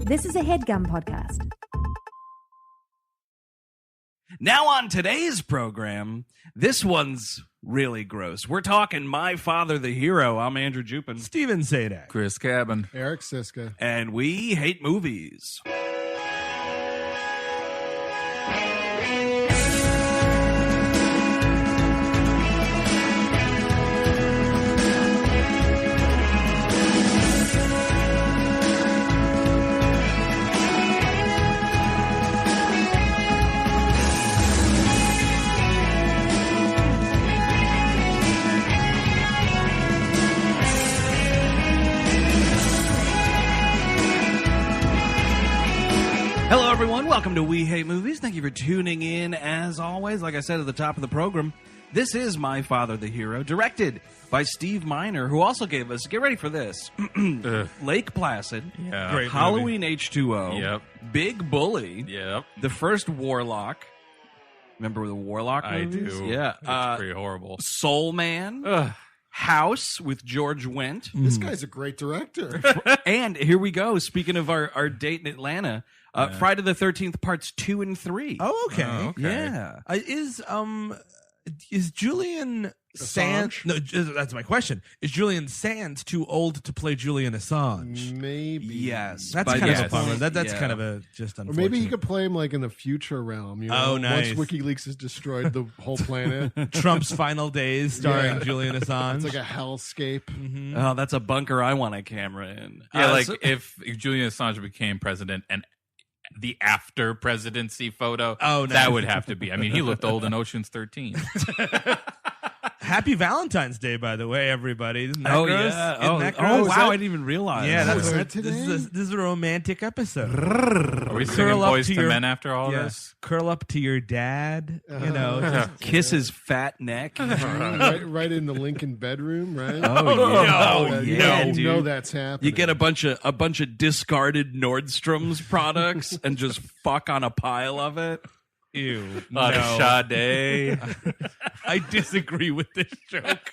This is a HeadGum podcast. Now on today's program, this one's really gross. We're talking My Father the Hero. I'm Andrew Jupin. Steven Sadak. Chris Cabin. Eric Siska. And we hate movies. Hello, everyone. Welcome to We Hate Movies. Thank you for tuning in. As always, like I said at the top of the program, this is My Father the Hero, directed by Steve Miner, who also gave us, get ready for this, Lake Placid, Great Halloween H2O, Yep. Big Bully, Yep. The First Warlock. Remember the Warlock movies? I do. Yeah. It's pretty horrible. Soul Man, Ugh. House with George Wendt. This guy's a great director. And here we go. Speaking of our date in Atlanta, Friday the 13th parts 2 and 3. Oh, okay. Oh, okay. Yeah. Is Julian Sands? No, that's my question. Is Julian Sands too old to play Julian Assange? Maybe. Yes. That's But kind yes. of a bummer. That's Yeah. kind of a just Or unfortunate. maybe he could play him like in the future realm. You know? Oh, nice. Once WikiLeaks has destroyed the whole planet. Trump's Final Days starring Yeah. Julian Assange. It's like a hellscape. Oh, that's a bunker I want a camera in. Yeah, like so- if Julian Assange became president and the after presidency photo, Oh, that nice. would have to be. I mean, he looked old in Ocean's 13. Happy Valentine's Day, by the way, everybody. Isn't that Oh, gross? yeah. Isn't that Oh, gross? wow. I didn't even realize. Yeah, that's Is what, that this is a romantic episode. Are we singing Curl up Boys to to your- Men after all Yes, this? curl up to your dad. You know, just, Kiss his fat neck. right in the Lincoln bedroom, right? Oh, yeah. Oh, Yeah, yeah, you dude. know that's happening. You get a bunch of discarded Nordstrom's products and just fuck on a pile of it. ew. A lot of Sade. I disagree with this joke.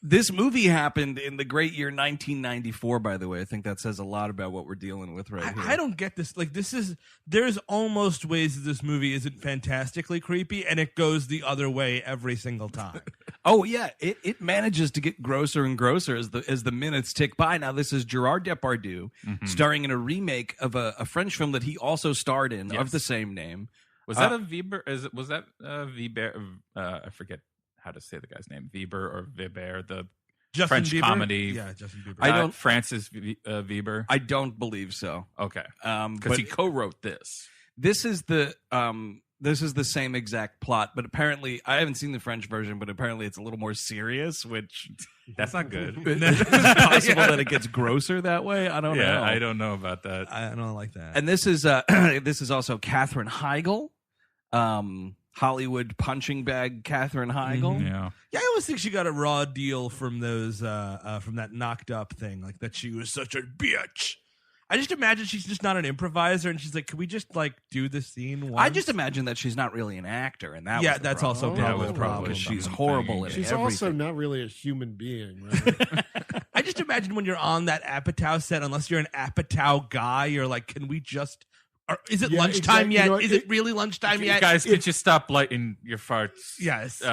This movie happened in the great year 1994, by the way. I think that says a lot about what we're dealing with right here. I don't get this. Like, there's almost ways that this movie isn't fantastically creepy, and it goes the other way every single time. Oh yeah, it manages to get grosser and grosser as the minutes tick by. Now this is Gérard Depardieu starring in a remake of a French film that he also starred in of the same name. Was that a Weber? Was that Weber? I forget how to say the guy's name. Weber or Weber, the Justin French Bieber? comedy. Yeah, Justin Bieber. I don't- Francis Weber. I don't believe so. Okay, But because he co-wrote this. this is the same exact plot, but apparently I haven't seen the French version, but apparently it's a little more serious, which That's not good. it's possible that it gets grosser that way. I don't know. Yeah, I don't know about that. I don't like that. And this is also Katherine Heigl, Hollywood punching bag Katherine Heigl. Yeah. Yeah, I always think she got a raw deal from those from that Knocked Up thing, like that she was such a bitch. I just imagine she's just not an improviser, and she's like, "Can we just like do the scene once?" I just imagine that she's not really an actor, and that yeah, was the that's problem. also Oh, probably that the was problem. She's Something. horrible in She's everything. also not really a human being, right? I just imagine when you're on that Apatow set, unless you're an Apatow guy, you're like, "Can we just? Is it Yeah, lunchtime exactly. yet? You know what? Is it really lunchtime yet?" Guys, could you stop lighting your farts? Yes.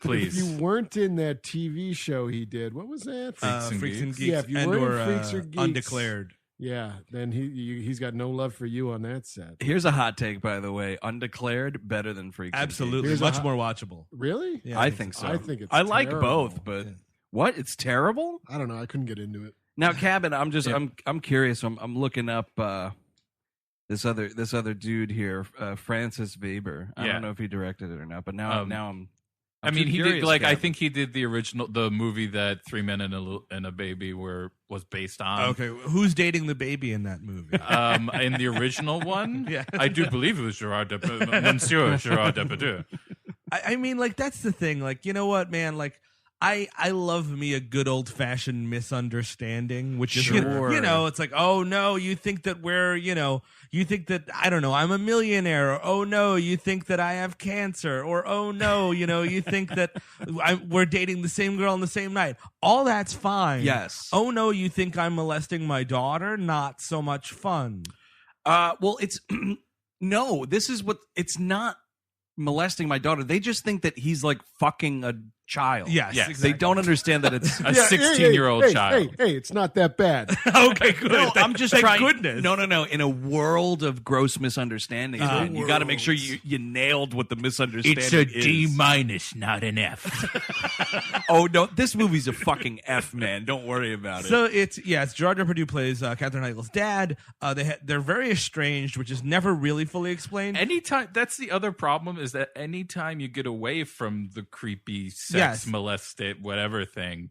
Please. If you weren't in that TV show he did, what was that? Freaks and Geeks, Yeah, if you and weren't or in Freaks or Geeks. Undeclared. Yeah, then he's got no love for you on that set. Here's a hot take, by the way: Undeclared better than Freaks. and Absolutely, Here's a much hot- more watchable. Really? Yeah, I think so. I think it's I like terrible. both, but what? It's terrible. I don't know. I couldn't get into it. Now, Cabin, I'm curious. I'm looking up this other dude here, Francis Weber. I Yeah. don't know if he directed it or not, but now I'm. I mean, too he did curious, like I Cabin. think he did the movie that 3 Men and a Baby was based on. Okay, who's dating the baby in that movie? In the original one, Yeah. I do believe it was Monsieur Gérard Depardieu. I mean, like, that's the thing. Like, you know what, man? Like, I love me a good old fashioned misunderstanding, which is Sure. you know, it's like, oh no, you think that you think that I don't know, I'm a millionaire, or oh no, you think that I have cancer, or oh no, you think that we're dating the same girl on the same night. All that's fine. Yes. Oh no, you think I'm molesting my daughter? Not so much fun. Well, it's no. This is what it's not molesting my daughter. They just think that he's like fucking a child. Yes, Yes. exactly. They don't understand that it's. A Yeah, 16-year-old hey, child. Hey, it's not that bad. Okay, good. No, I'm just Thank trying. goodness. No. In a world of gross misunderstandings, man, you got to make sure you nailed what the misunderstanding is. minus, not an F. Oh no, this movie's a fucking F, man. Don't worry about it. So it's Gerard Depardieu plays Katherine Heigl's dad. They're very estranged, which is never really fully explained. Anytime, that's the other problem, is that anytime you get away from the creepy sex Yes. molested whatever thing,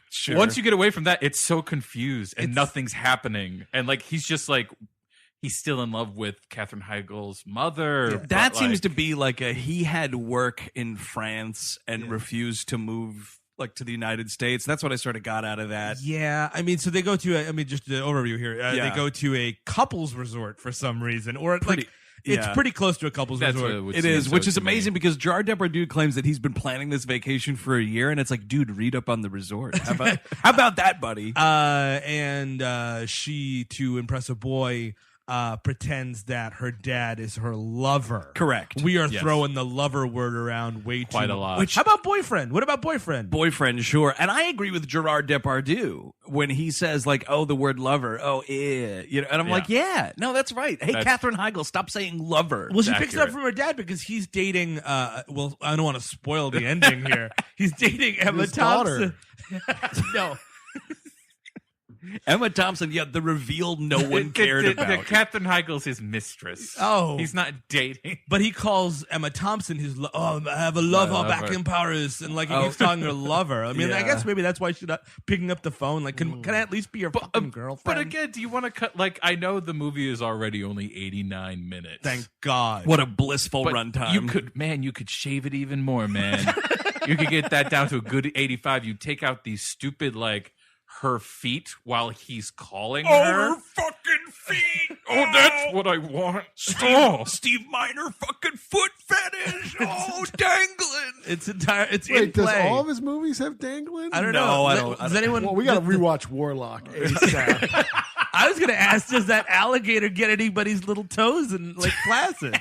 Sure. once you get away from that, it's so confused and nothing's happening. And like he's just like he's still in love with Katherine Heigl's mother. but, That seems like, to be like he had work in France and refused to move like to the United States. That's what I sort of got out of that. Yeah, I mean, so they go to just the overview here. Yeah. They go to a couples resort for some reason, or it's yeah. pretty close to a couples that's resort. what it would It seem is, so which is to me. amazing because Gerard Depardieu claims that he's been planning this vacation for a year, and it's like, dude, read up on the resort. How about that, buddy? And she, to impress a boy, pretends that her dad is her lover. Correct. We are Yes. throwing the lover word around way too Quite a lot. Which, how about boyfriend? What about boyfriend? Boyfriend, sure. And I agree with Gerard Depardieu when he says, like, oh, the word lover. Oh, yeah. You know, and I'm Yeah. like, yeah, no, that's right. Hey, That's- Katherine Heigl, stop saying lover. Well, she It's picks it up accurate. from her dad because he's dating. Well, I don't want to spoil the ending here. He's dating Emma His daughter. Thompson. No, Emma Thompson, yeah, the reveal no one cared about. Katherine Heigl's his mistress. Oh. He's not dating. but he calls Emma Thompson his. I have a lover My back lover. in Paris, and like he keeps calling her lover. I mean, I Yeah. guess maybe that's why she's not picking up the phone. Like, can I at least be your fucking girlfriend? But again, do you want to cut? Like, I know the movie is already only 89 minutes. thank God. What a blissful but runtime. you could shave it even more, man. You could get that down to a good 85. You take out these stupid, like, her feet while he's calling her. fucking feet. Oh, that's what I want. Steve Miner fucking foot fetish. Oh, dangling. It's entire. It's in Wait, does play. all of his movies have dangling? I don't No, know. I don't- Does anyone? Well, we got to rewatch Warlock ASAP. I was gonna ask, does that alligator get anybody's little toes in like Placid?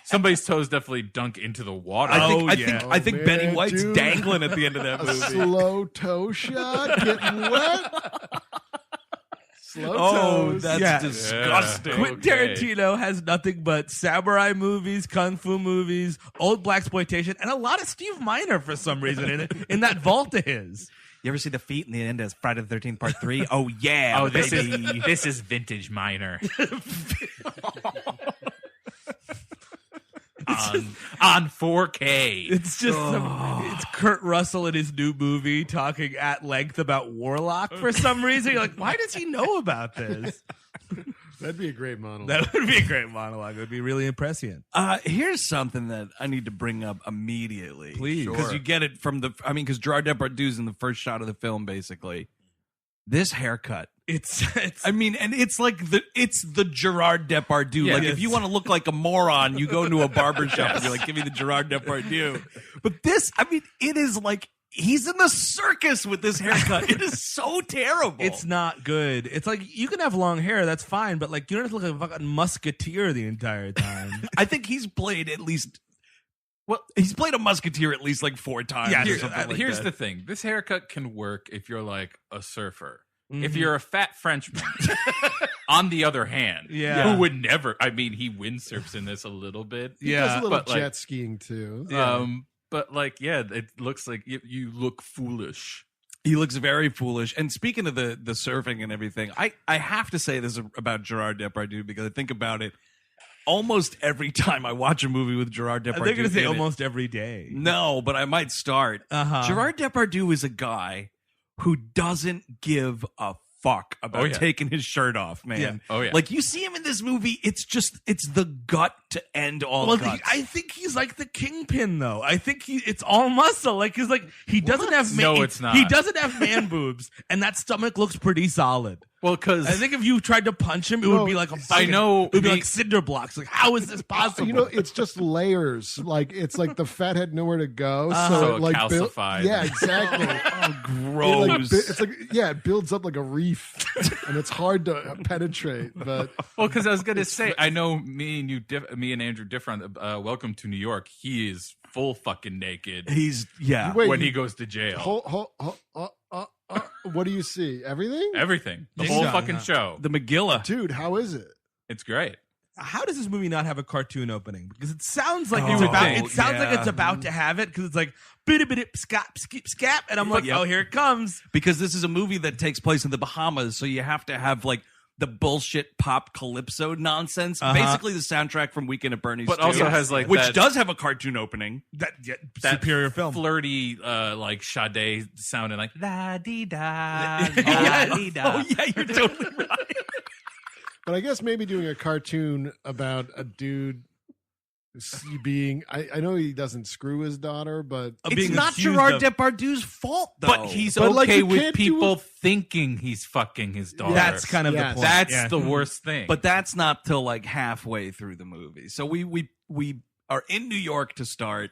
Somebody's toes definitely dunk into the water. I think Oh, Benny man, White's dude. dangling at the end of that A movie. slow toe shot, getting wet. Slow Oh, toes. that's Yeah. disgusting. Yeah. Quentin Okay. Tarantino has nothing but samurai movies, kung fu movies, old blaxploitation, and a lot of Steve Miner for some reason in that vault of his. You ever see the feet in the end as Friday the 13th Part 3? Oh, yeah. Oh, this baby. is vintage Minor. on 4K. It's just it's Kurt Russell in his new movie talking at length about Warlock for some reason. You're like, why does he know about this? That'd be a great monologue. That would be a great monologue. It would be really impressive. Here's something that I need to bring up immediately. Please. Because Sure. you get it from because Gerard Depardieu's in the first shot of the film, basically. This haircut. It's I mean, and it's like it's the Gerard Depardieu. Yeah, like yes. if you want to look like a moron, you go into a barber shop and you're like, give me the Gerard Depardieu. But this, I mean, it is like he's in the circus with this haircut. It is so terrible. It's not good. It's like you can have long hair, that's fine, but like you don't have to look like a fucking musketeer the entire time. I think he's played at least. Well, he's played a musketeer at least like 4 times. Yeah, or here- something like Here's that. the thing. This haircut can work if you're like a surfer. Mm-hmm. If you're a fat Frenchman, on the other hand, Yeah. who would never, I mean, he windsurfs in this a little bit. He does a little but, like, jet skiing too. But like, yeah, it looks like you look foolish. He looks very foolish. And speaking of the surfing and everything, I have to say this about Gerard Depardieu because I think about it almost every time I watch a movie with Gerard Depardieu. They're going to say in it. almost every day. No, but I might start. Uh-huh. Gerard Depardieu is a guy who doesn't give a fuck about Oh, yeah. taking his shirt off, man. Yeah. Oh, yeah. Like you see him in this movie, it's the gut to end all Well, cuts. I think he's like the Kingpin, though. I think it's all muscle. Like he's like he doesn't have No, it's not. He doesn't have man boobs, and that stomach looks pretty solid. Well, because I think if you tried to punch him, it would be like a I know it would be like cinder blocks. Like how is this possible? You know, it's just layers. Like it's like the fat had nowhere to go, So it like calcified. yeah, exactly. Gross. It's like it builds up like a reef, and it's hard to penetrate. But well, because I was gonna say, I know me and Andrew different. Welcome to New York. He is full fucking naked He's Wait, when he goes to jail. What do you see? Everything, Everything, the Ding whole dong, fucking huh? show. the Megillah. dude. How is it? It's great. How does this movie not have a cartoon opening? Because it sounds like Oh, it's about. yeah. It sounds like it's about to have it because it's like bit scap skip scap, and I'm like, Yep. oh, here it comes. Because this is a movie that takes place in the Bahamas, so you have to have like the bullshit pop calypso nonsense. Basically, the soundtrack from Weekend at Bernie's, But 2, also has like which that, does have a cartoon opening. That that superior film. flirty like Sade sounding like la dee da la Yes. dee da. Oh yeah, you're totally right. But I guess maybe doing a cartoon about a dude being I know he doesn't screw his daughter, but Of It's being not accused Gerard of- Depardieu's fault, though. But he's But, like, okay you with can't do people a- thinking he's fucking his daughter. That's kind of Yes. the point. That's Yeah. the worst thing. But that's not till like halfway through the movie. So we are in New York to start.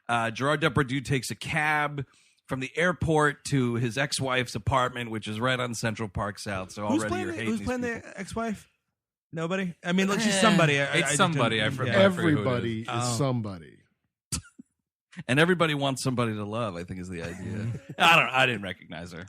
Gerard Depardieu takes a cab from the airport to his ex-wife's apartment, which is right on Central Park South. So Who's already playing, you're hating who's these playing people. the ex-wife? Nobody. I mean, like she's somebody. It's somebody. I forget. everybody is Oh. somebody. And everybody wants somebody to love, I think is the idea. I didn't recognize her.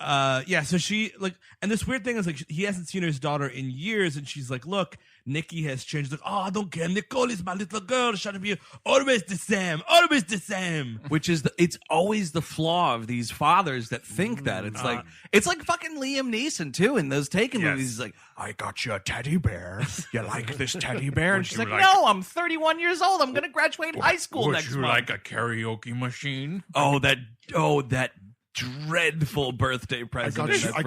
Yeah, so she like, and this weird thing is like he hasn't seen his daughter in years, and she's like, "Look, Nikki has changed." Like, "Oh, I don't care. Nicole is my little girl. She should be always the same, always the same." Which is it's always the flaw of these fathers that think that it's like fucking Liam Neeson too in those Taken movies. He's like, I got you a teddy bear. You like this teddy bear? And she's like, no, I'm 31 years old. I'm gonna graduate high school next month. a karaoke machine? Oh, that dreadful birthday present. I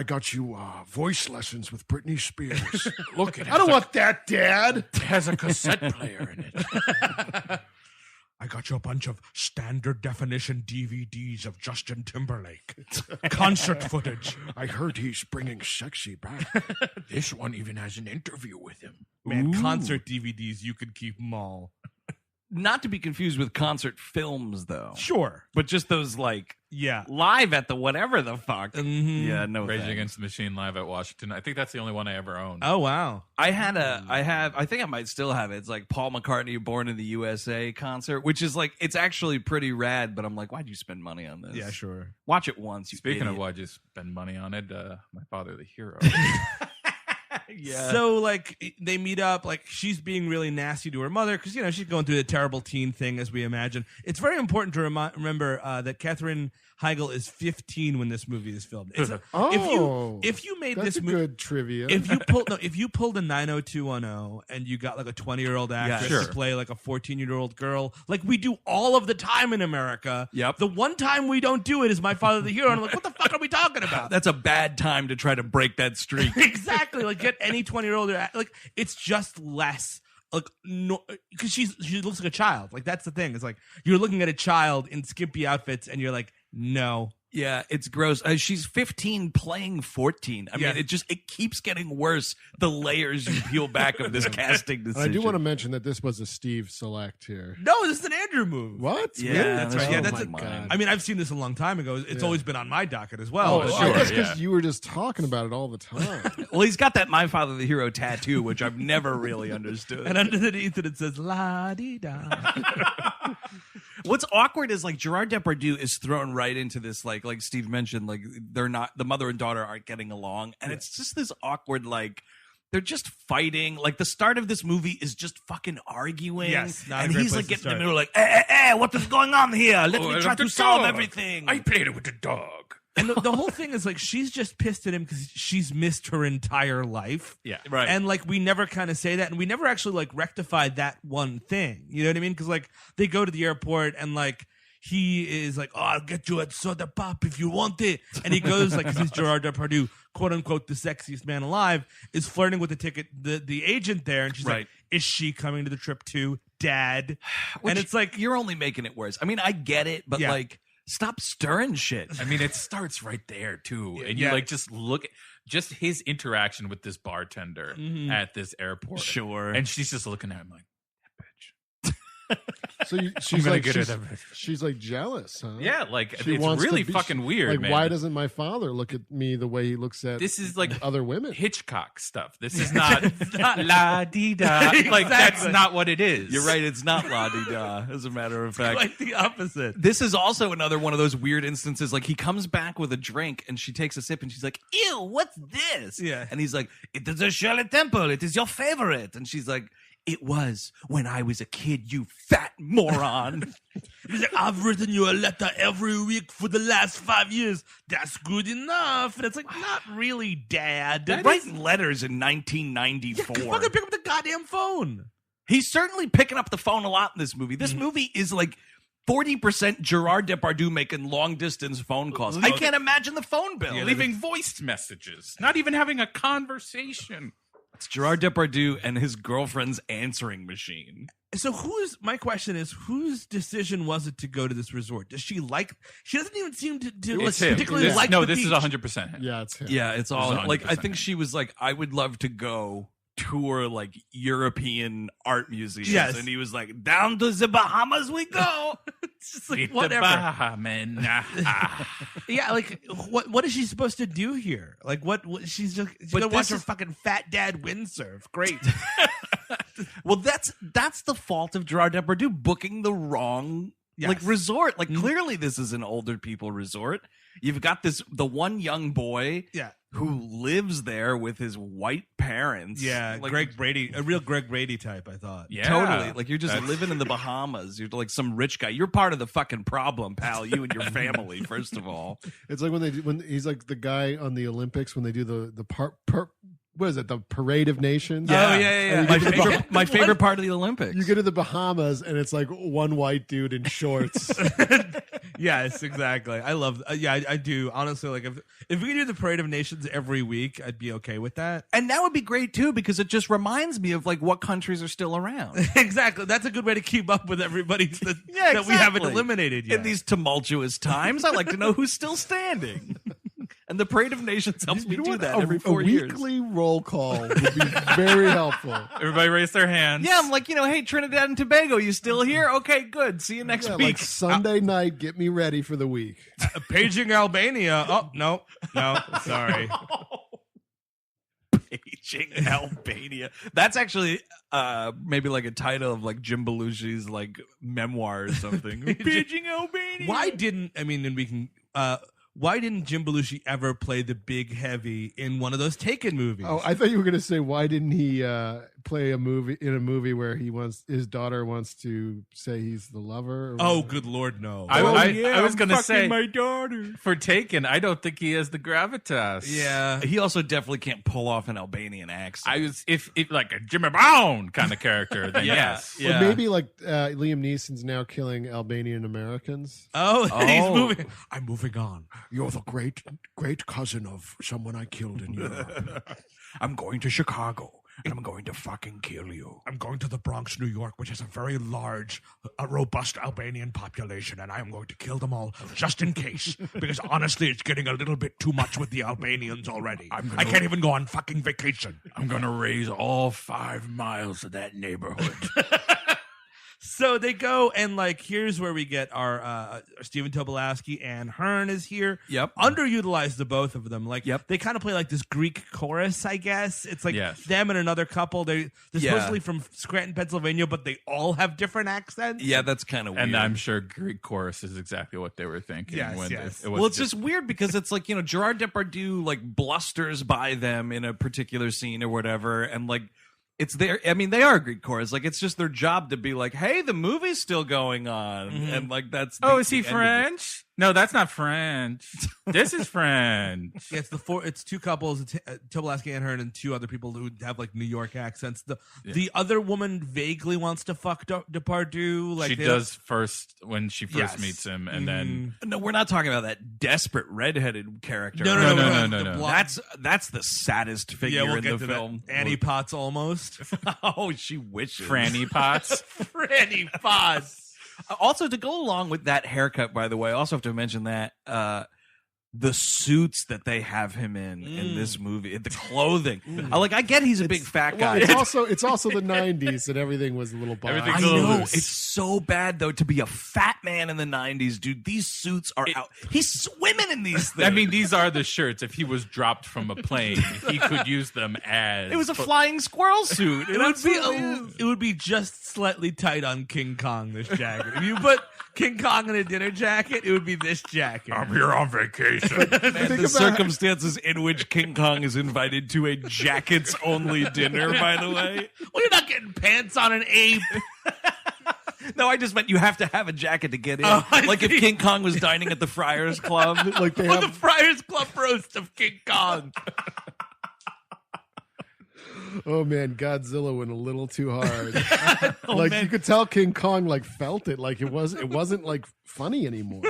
got you voice lessons with Britney Spears. Look at it. I don't want that, Dad. It has a cassette player in it. I got you a bunch of standard definition DVDs of Justin Timberlake, concert footage. I heard he's bringing sexy back. This one even has an interview with him. Man, concert DVDs, you could keep them all. Not to be confused with concert films, though. Sure. But just those like Yeah. live at the whatever the fuck. Mhm. Yeah, no. Rage thanks. Against the Machine live at Washington. I think that's the only one I ever owned. Oh, wow. I think I might still have it. It's like Paul McCartney Born in the USA concert, which is like, it's actually pretty rad, but I'm like, why'd you spend money on this? Yeah, sure. Watch it once. You Speaking of idiot. why'd you spend money on it, my father, the hero. Yeah. So, like, they meet up. Like, she's being really nasty to her mother because, you know, she's going through the terrible teen thing, as we imagine. It's very important to remember that Katherine Heigl is 15 when this movie is filmed. It's if you made That's this a movie. good trivia. If you pulled a 90210 and you got like a 20-year-old actress sure. to play like a 14-year-old girl, like we do all of the time in America. Yep. The one time we don't do it is My Father the Hero, and I'm like, what the fuck are we talking about? That's a bad time to try to break that streak. Exactly. Like, get any 20-year-old. Like, it's just less. Like, no, because she looks like a child. Like, that's the thing. It's like you're looking at a child in skimpy outfits, and you're like, no. Yeah, it's gross. She's 15 playing 14. I mean, it keeps getting worse. The layers you peel back of this casting and decision. I do want to mention that this was a Steve select here. No, this is an Andrew move. What? Yeah, Really? That's right. Yeah, that's my it. mind. I mean, I've seen this a long time ago. It's always been on my docket as well. Oh, but I guess yeah. because you were just talking about it all the time. Well, he's got that My Father the Hero tattoo, which I've never really understood. And underneath it says la di da. What's awkward is like Gerard Depardieu is thrown right into this, like Steve mentioned, like they're not, the mother and daughter aren't getting along, and it's just this awkward, like they're just fighting. Like the start of this movie is just fucking arguing. Yes, not a and great he's place like to getting in the start. middle, like, hey, what is going on here? Let Oh, me I try love to the solve dog. everything. I played it with the dog. And the whole thing is like she's just pissed at him because she's missed her entire life. Yeah. Right. And like we never kind of say that, and we never actually like rectified that one thing. You know what I mean? Because like they go to the airport and like he is like, "Oh, I'll get you a soda pop if you want it," and he goes like, "Cause he's Gerard Depardieu, quote unquote the sexiest man alive, is flirting with the agent there, and she's like, is she coming to the trip too, Dad? And it's like, you're only making it worse. I mean, I get it, but like, stop stirring shit. I mean, it starts right there too, and you like just look at just his interaction with this bartender at this airport. Sure, and she's just looking at him like, that bitch. So she's like jealous, huh? Yeah, like She it's wants to really be- fucking weird, Like, man. why doesn't my father look at me the way he looks at This is like other women? Hitchcock stuff. This is not la di da. Like that's not what it is. You're right. It's not la di da. As a matter of fact, quite the opposite. this is also another one of those weird instances. Like he comes back with a drink and she takes a sip and she's like, "Ew, what's this?" Yeah. And he's like, "It is a Shirley Temple. It is your favorite." And she's like, "It was when I was a kid, you fat moron." He's like, I've written you a letter every week for the last 5 years. That's good enough. And it's like, not really, Dad. Writing letters in 1994. Fucking pick up the goddamn phone. He's certainly picking up the phone a lot in this movie. This movie is like 40% Gérard Depardieu making long distance phone calls. I can't imagine the phone bill. leaving voice messages, not even having a conversation. It's Gérard Depardieu and his girlfriend's answering machine. So my question is, whose decision was it to go to this resort? Does she she doesn't even seem to It's him. particularly This- like no, the this beach. is 100% him. Yeah, it's him. Yeah, it's all It's like, I 100%. think she was like, I would love to go tour like European art museums. Yes. And he was like, down to the Bahamas we go. It's just like, Meet the whatever. Bahaman. Yeah, like what is she supposed to do here? Like what she's gonna watch her fucking fat dad windsurf. Great. Well, that's the fault of Gérard Depardieu booking the wrong like resort. Like clearly this is an older people resort. You've got the one young boy who lives there with his white parents. Yeah, like, Greg Brady, a real Greg Brady type, I thought. Yeah. Totally. Like you're just living in the Bahamas. You're like some rich guy. You're part of the fucking problem, pal. You and your family, first of all. It's like when he's like the guy on the Olympics when they do the what is it? The Parade of Nations. Yeah. And you My favorite part of the Olympics. You go to the Bahamas and it's like one white dude in shorts. Yes, exactly. I love. I do honestly. Like if we could do the Parade of Nations every week, I'd be okay with that. And that would be great too, because it just reminds me of like what countries are still around. Exactly. That's a good way to keep up with everybody that we haven't exactly. eliminated yet. In these tumultuous times, I like to know who's still standing. And the Parade of Nations helps me You know do what? that every 4 a years. weekly roll call would be very helpful. Everybody raise their hands. Yeah, I'm like, hey, Trinidad and Tobago, you still here? Okay, good. See you next Yeah, week. like Sunday night, get me ready for the week. Paging Albania. Oh no, sorry. Paging Albania. That's actually maybe like a title of like Jim Belushi's like memoir or something. Paging Albania. Why didn't Jim Belushi ever play the big heavy in one of those Taken movies? Oh, I thought you were going to say, why didn't he play a movie where his daughter wants to say he's the lover? Or Oh, good Lord, no. I was I'm going to fucking say, my daughter. for Taken, I don't think he has the gravitas. Yeah. He also definitely can't pull off an Albanian accent. I was if like a Jimmy Brown kind of character, then yes. Yeah. Or maybe like Liam Neeson's now killing Albanian Americans. Oh, he's moving. I'm moving on. You're the great cousin of someone I killed in Europe. I'm going to Chicago, and I'm going to fucking kill you. I'm going to the Bronx, New York, which has a very large, robust Albanian population, and I am going to kill them all just in case. Because honestly, it's getting a little bit too much with the Albanians already. I can't even go on fucking vacation. I'm gonna raise all 5 miles of that neighborhood. So they go and like here's where we get our Stephen Tobolowsky and Hearn is here. Yep. Underutilized the both of them. Like Yep. they kind of play like this Greek chorus, I guess. It's like Yes. them and another couple. They're Yeah. supposedly from Scranton, Pennsylvania, but they all have different accents. Yeah, that's kind of weird. And I'm sure Greek chorus is exactly what they were thinking. Yes, when yes. it was Well, it's just weird because it's like, Gerard Depardieu like blusters by them in a particular scene or whatever. And like, it's their, I mean, they are Greek chorus. Like, it's just their job to be like, hey, the movie's still going on. And like, that's. oh, is he French? No, that's not French. This is French. Yeah, it's two couples, it's Tobolowsky and Hearn, and two other people who have like New York accents. The other woman vaguely wants to fuck Depardieu. Like She does first when she first Yes. meets him, and then No, we're not talking about that desperate redheaded character. No. No. That's the saddest figure Yeah, we'll in get the to film. that. Annie Potts almost. Oh, she wishes. Franny Potts. Annie Potts. Also, to go along with that haircut, by the way, I also have to mention that the suits that they have him in this movie, the clothing. I get he's a big fat guy. Well, it's also the 90s and everything was a little bothered. Everything's I a little know loose. it's so bad though to be a fat man in the 90s, dude. These suits are out. He's swimming in these things. I mean, these are the shirts. If he was dropped from a plane, he could use them as. it was a flying squirrel suit. It would be just slightly tight on King Kong, this jacket. If you put King Kong in a dinner jacket, it would be this jacket. I'm here on vacation. The circumstances in which King Kong is invited to a jackets-only dinner, by the way. Well, you're not getting pants on an ape. No, I just meant you have to have a jacket to get in. Oh, I like if see. King Kong was dining at the Friars Club. Like they Or the have, Friars Club roast of King Kong. oh man, Godzilla went a little too hard. You could tell King Kong like felt it. Like it wasn't like funny anymore.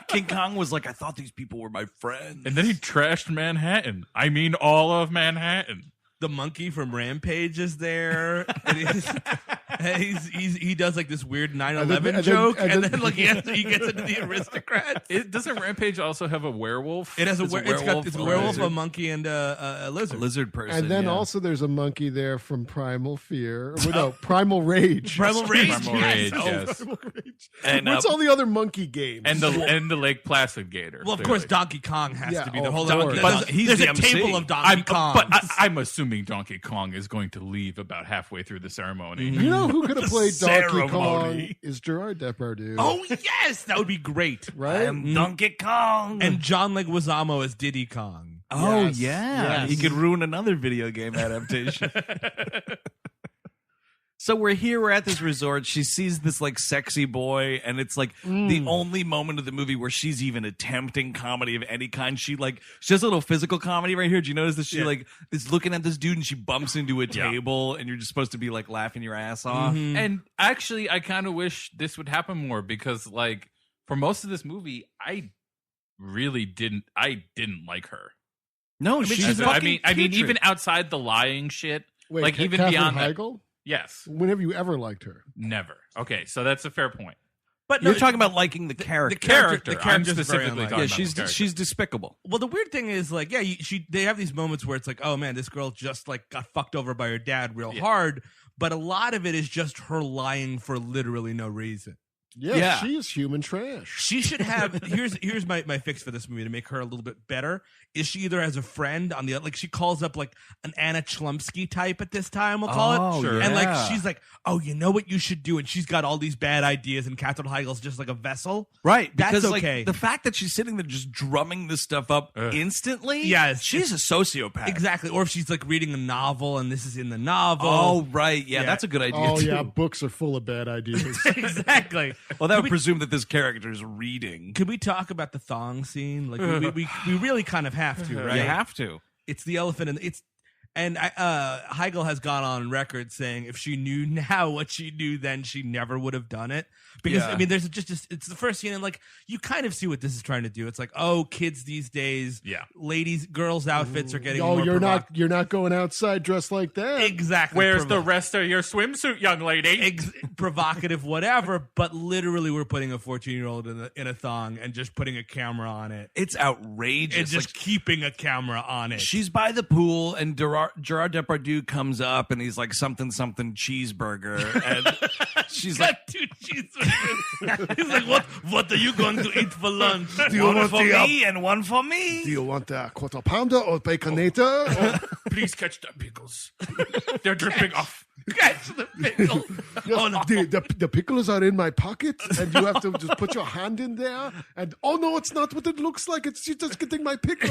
King Kong was like, I thought these people were my friends. And then he trashed Manhattan. I mean, all of Manhattan. The monkey from Rampage is there. And he does like this weird 9/11 joke, and then like he gets into the aristocrats. Doesn't Rampage also have a werewolf? It has it's a werewolf, lizard. a monkey, and a lizard. Lizard person. And then yeah. also there's a monkey there from Primal Fear. No, Primal Rage. Primal Rage. Primal Rage, yes. Primal Rage. And, What's all the other monkey games? And the Lake Placid Gator. Well, of course, Donkey Kong has Yeah, to be oh, the whole. of course. But he's there's the a MC. table of Donkey Kong. I'm assuming Donkey Kong is going to leave about halfway through the ceremony. You know who could have played Donkey Kong ceremony. is Gérard Depardieu. Oh yes, that would be great. right? Donkey Kong. And John Leguizamo as Diddy Kong. oh, Yes. yeah. Yes. He could ruin another video game adaptation. So we're at this resort. She sees this like sexy boy, and it's like the only moment of the movie where she's even attempting comedy of any kind. She does a little physical comedy right here. Do you notice that she is looking at this dude and she bumps into a table, and you're just supposed to be like laughing your ass off. And actually, I kind of wish this would happen more because, like, for most of this movie, I really didn't like her. No, she's I fucking mean, putrid. even outside the lying shit, Wait, like even Katherine beyond that. Heigl? Yes, When have you ever liked her? never. Okay, so that's a fair point. But You're talking about liking the character. the character. I'm character's very specifically unlikely. talking Yeah, about the character. she's despicable. Well, the weird thing is, like, they have these moments where it's like, oh man, this girl just like got fucked over by her dad real hard. But a lot of it is just her lying for literally no reason. Yeah, she is human trash. She should have. Here's my fix for this movie to make her a little bit better. Is she either has a friend on the like she calls up like an Anna Chlumsky type at this time, we'll call Oh, it, sure. and like yeah. she's like, oh, you know what you should do, and she's got all these bad ideas, and Katherine Heigl's just like a vessel, Right, That's because okay. like, the fact that she's sitting there just drumming this stuff up instantly, Yes, she's a sociopath. exactly. Or if she's like reading a novel, and this is in the novel. Oh, right, yeah, Yeah. that's a good idea. Oh too. yeah, books are full of bad ideas. exactly. Well, that would presume that this character is reading. Could we talk about the thong scene? Like we really kind of have to, right? You have to. It's the elephant in and Heigl has gone on record saying if she knew now what she knew then, she never would have done it. Because Yeah. I mean, there's just it's the first scene, and like you kind of see what this is trying to do. It's like, oh, kids these days, girls' outfits are getting. Oh, more you're not going outside dressed like that. exactly. Where's the rest of your swimsuit, young lady? Provocative, whatever. But literally, we're putting a 14-year-old in a thong and just putting a camera on it, It's outrageous. and just keeping a camera on it. She's by the pool, and Gérard Depardieu comes up, and he's like something cheeseburger, and she's like, got 2 cheeseburgers. He's like, what are you going to eat for lunch? Do you one want for me and one for me. Do you want a quarter pounder or baconator? Or- Please catch the pickles. They're dripping off. Catch the pickle. Oh, no, the pickles are in my pocket, and you have to just put your hand in there. And oh no, it's not what it looks like. It's she's just getting my pickle.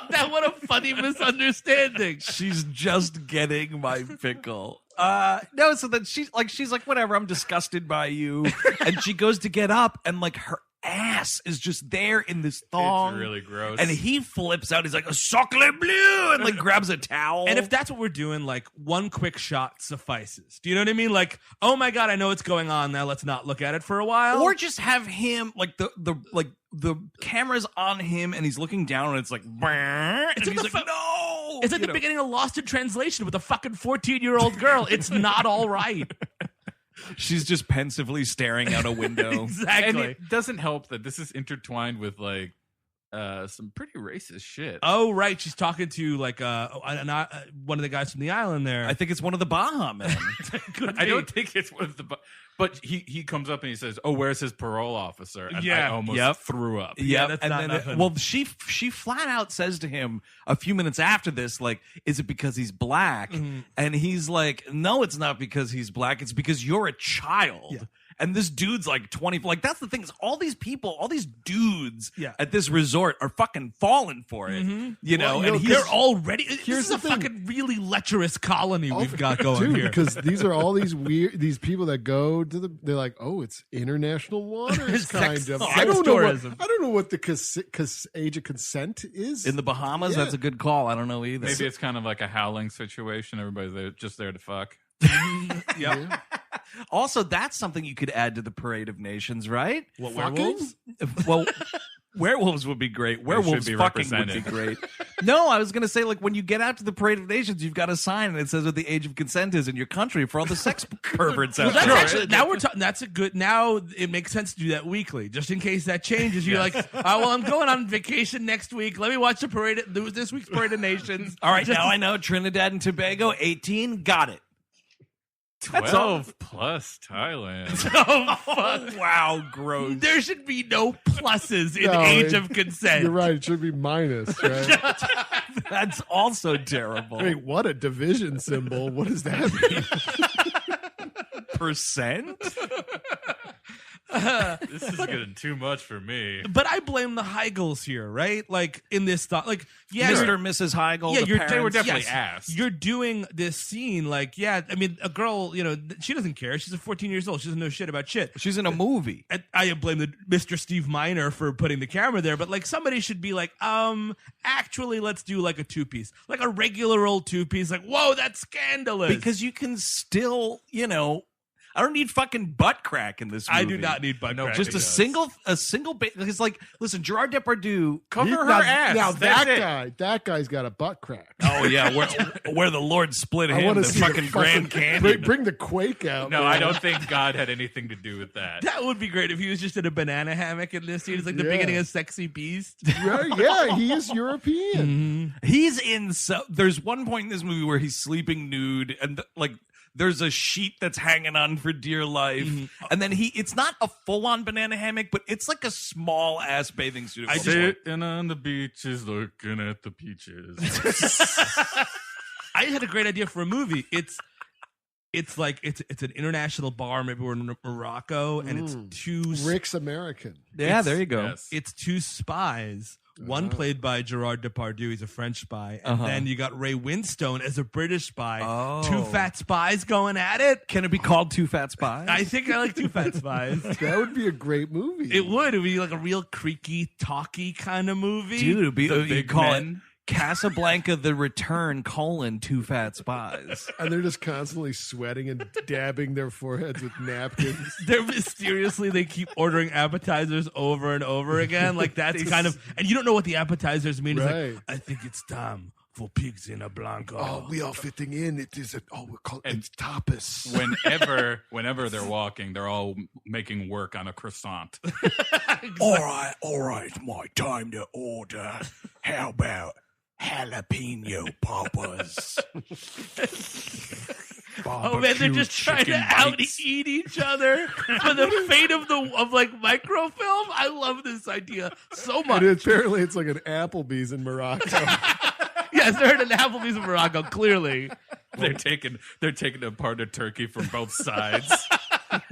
That what a funny misunderstanding. She's just getting my pickle. No, so that she's like, whatever, I'm disgusted by you. And she goes to get up, and like ass is just there in this thong. It's really gross. And he flips out. He's like, a chocolate bleu, and like grabs a towel. And if that's what we're doing, like one quick shot suffices. Do you know what I mean? Like, oh my God, I know what's going on now. Let's not look at it for a while. Or just have him like the camera's on him and he's looking down and it's like, and It's he's like like, no. It's like the beginning of Lost in Translation with a fucking 14-year-old girl. It's not all right. She's just pensively staring out a window. Exactly. And it doesn't help that this is intertwined with like some pretty racist shit. Oh, right. She's talking to like one of the guys from the island there. I think it's one of the Baja men. I don't think it's one of the. But he comes up and he says, "Oh, where's his parole officer?" And I almost threw up. Yeah, that's and not then nothing. well, she flat out says to him a few minutes after this, like, "Is it because he's black?" Mm-hmm. And he's like, "No, it's not because he's black. It's because you're a child." Yeah. And this dude's like 20. Like, that's the thing, is all these people, all these dudes Yeah. at this resort are fucking falling for it. You know, Well, and you he's They're already. This here's is a the thing. fucking really lecherous colony we've got going Dude, here. because these are all these people that go to they're like, oh, it's international waters, kind Sex- of. sex I don't tourism. know what the age of consent is in the Bahamas. Yeah. That's a good call. I don't know either. Maybe it's kind of like a howling situation. Everybody's just there to fuck. Yep. Also, that's something you could add to the Parade of Nations, right? What, Fucking? werewolves? Well, werewolves would be great. Werewolves be fucking would be represented. great. No, I was going to say, like, when you get out to the Parade of Nations, you've got a sign and it says what the age of consent is in your country for all the sex perverts out That's there. actually, now we're talking. That's a good. Now it makes sense to do that weekly, just in case that changes. You're like, oh, well, I'm going on vacation next week. Let me watch the parade. This week's Parade of Nations. All right, now I know Trinidad and Tobago, 18, got it. 12 plus Thailand. Oh fuck! Wow, gross. There should be no pluses in No, age of consent. You're right. It should be minus, right? That's also terrible. Wait, what a division symbol. What does that mean? Percent? This is getting too much for me. But I blame the Heigls here, right? Like in this thought, like Mr. and Mrs. Heigl, Yeah, the you're, parents. They were definitely yes, ass. You're doing this scene like, yeah, I mean, a girl, you know, she doesn't care. She's 14 years old. She doesn't know shit about shit. She's in a movie. I blame the Mr. Steve Miner for putting the camera there, but like somebody should be like, actually, let's do like a two-piece, like a regular old two-piece. Like, whoa, that's scandalous. Because you can still, you know, I don't need fucking butt crack in this movie. I do not need butt crack. Just a single it's like, listen, Gerard Depardieu, Cover her now, ass. Now That's that guy's got a butt crack. oh yeah, where the Lord split I him, want the to see fucking Grand Canyon. Bring the Quake out. No, man. I don't think God had anything to do with that. That would be great if he was just in a banana hammock in this scene. It's like the Yeah. beginning of Sexy Beast. Right, yeah, he is European. He's in there's one point in this movie where he's sleeping nude and like there's a sheet that's hanging on for dear life. And then it's not a full-on banana hammock, but it's like a small ass bathing suit. Sitting on the beaches looking at the peaches. I had a great idea for a movie. It's like it's an international bar. Maybe we're in Morocco, and it's two. Rick's American. Yeah, there you go. Yes. It's two spies. One played by Gérard Depardieu. He's a French spy, and then you got Ray Winstone as a British spy. Oh. Two fat spies going at it. Can it be called Two Fat Spies? I think I like two fat spies. That would be a great movie. It would. It'd be like a real creaky, talky kind of movie. Dude, it'd be you big call men. it Casablanca: The Return: Two Fat Spies. And they're just constantly sweating and dabbing their foreheads with napkins. They're mysteriously, they keep ordering appetizers over and over again. Like that's kind of, and you don't know what the appetizers mean. It's Right. like, I think it's time for pigs in a blanco. Oh, we are fitting in. It is we call And it's tapas. Whenever they're walking, they're all making work on a croissant. All right, my time to order. How about jalapeno poppers? Oh man, they're just trying to out-eat each other for the fate of like microfilm. I love this idea so much. And apparently it's like an Applebee's in Morocco. Yes, they're at an Applebee's in Morocco. Clearly, They're taking apart a turkey from both sides.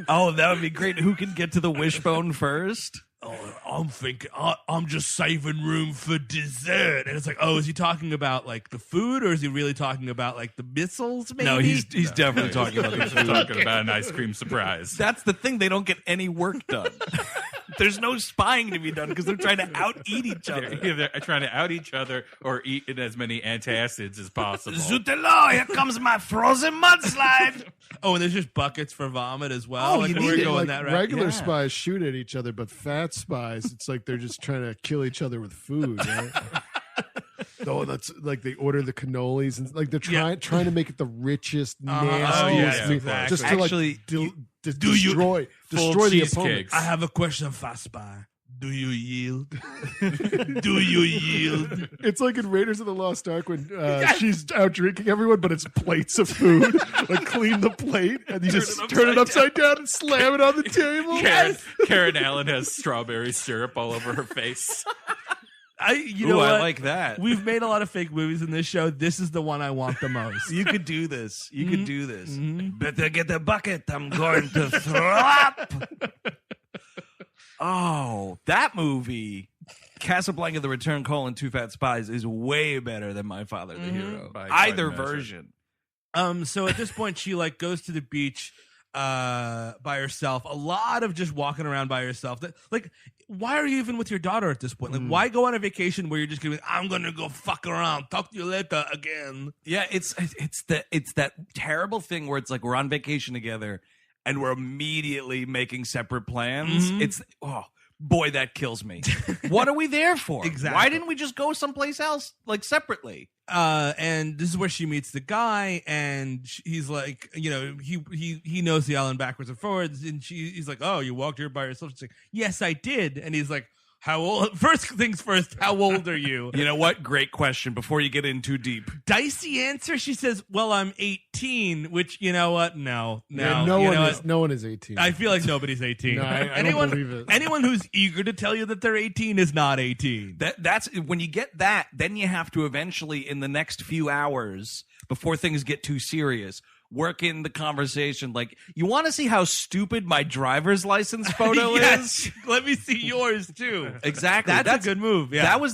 Oh, that would be great. Who can get to the wishbone first? oh, I'm thinking I'm just saving room for dessert, and it's like, oh, is he talking about like the food, or is he really talking about like the missiles? Maybe? No, he's definitely talking about He's the food. talking about an ice cream surprise. That's the thing. They don't get any work done. There's no spying to be done because they're trying to out-eat each other. They're trying to out each other or eat in as many antacids as possible. Zutelo, here comes my frozen mudslide. Oh, and there's just buckets for vomit as well. Oh, like you we're need it, going Like that route. regular Yeah. spies shoot at each other, but fat spies, it's like they're just trying to kill each other with food, right? Oh, that's like they order the cannolis and like they're trying to make it the richest, nastiest, Oh, yeah, meal, exactly. just to Actually, destroy Full the opponent. cheesecakes. I have a question, Fast Spy. Do you yield? Do you yield? It's like in Raiders of the Lost Ark when she's out drinking everyone, but it's plates of food. Like clean the plate and you just turn it upside down and slam it on the table. Karen Allen has strawberry syrup all over her face. You know I what? like that. We've made a lot of fake movies in this show. This is the one I want the most. You could do this. You could do this. Better get a bucket. I'm going to throw up. Oh, that movie, Casablanca: The Return: Two Fat Spies, is way better than My Father the Hero. By Either quite a measure. version. So at this point, she like goes to the beach by herself. A lot of just walking around by herself. Like, why are you even with your daughter at this point? Like, why go on a vacation where you're just gonna be, I'm gonna go fuck around. Talk to you later again. Yeah, it's that terrible thing where it's like we're on vacation together and we're immediately making separate plans. It's boy, that kills me. What are we there for? Exactly. Why didn't we just go someplace else, like separately? And this is where she meets the guy, and he's like, you know, he knows the island backwards and forwards, and he's like, oh, you walked here by yourself? She's like, yes, I did. And he's like, how old? First things first, how old are you? You know what? Great question. Before you get in too deep, Dicey answer. She says, well, I'm 18, which, you know what? No. Yeah, you know what? no one is 18. I feel like nobody's 18. No, I don't believe it. Anyone who's eager to tell you that they're 18 is not 18. that's when you get that, then you have to eventually, in the next few hours, before things get too serious, work in the conversation. Like, you want to see how stupid my driver's license photo Yes. is? Let me see yours too. Exactly. That's a good move. Yeah. That was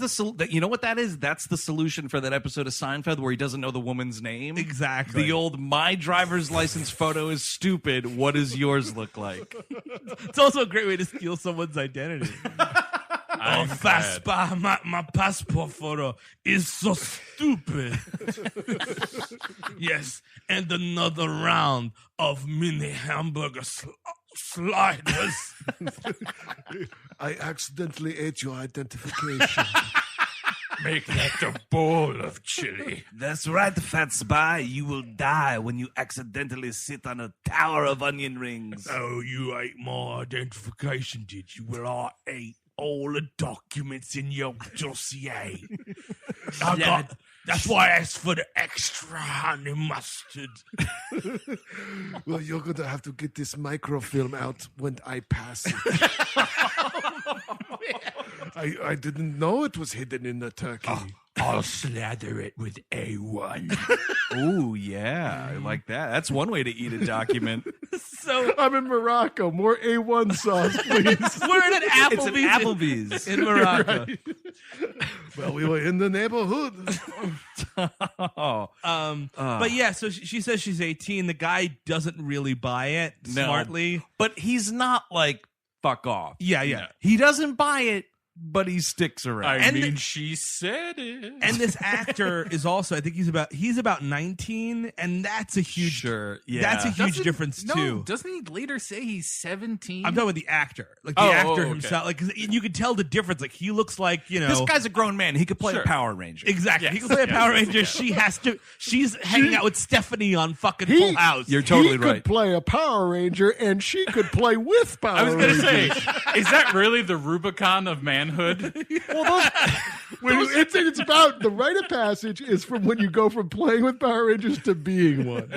you know what that is? That's the solution for that episode of Seinfeld where he doesn't know the woman's name. Exactly. The old my driver's license photo is stupid. What does yours look like? It's also a great way to steal someone's identity. I'm Fast glad. Spy, my passport photo is so stupid. Yes, and another round of mini hamburger sliders. I accidentally ate your identification. Make that a bowl of chili. That's right, Fat Spy. You will die when you accidentally sit on a tower of onion rings. Oh, you ate my identification, did you? Well, I ate all the documents in your dossier. That's why I asked for the extra honey mustard. Well, you're going to have to get this microfilm out when I pass it. I didn't know it was hidden in the turkey. I'll slather it with A1. Ooh, yeah. I like that. That's one way to eat a document. So I'm in Morocco. More A1 sauce, please. we're at an It's an Applebee's. Applebee's. in Morocco. Well, we were in the neighborhood. But yeah, so she says she's 18. The guy doesn't really buy it No. smartly. But he's not like, fuck off. Yeah. He doesn't buy it, but he sticks around. I mean, she said it. And this actor is also, I think he's about 19, and that's a huge Sure, yeah. That's a huge difference too. Doesn't he later say he's 17? I'm talking about the actor, like the Oh, actor okay. himself. Like 'cause you can tell the difference. Like he looks like This guy's a grown man. He could play Sure. a Power Ranger. exactly. Yes, He can play a yes, Power yes, Ranger. yes. She has to. She's hanging out with Stephanie on fucking Full House. You're totally he right. could play a Power Ranger, and she could play with Power I was going to Rangers. say, is that really the Rubicon of manhood? It's about the rite of passage is from when you go from playing with Power Rangers to being one.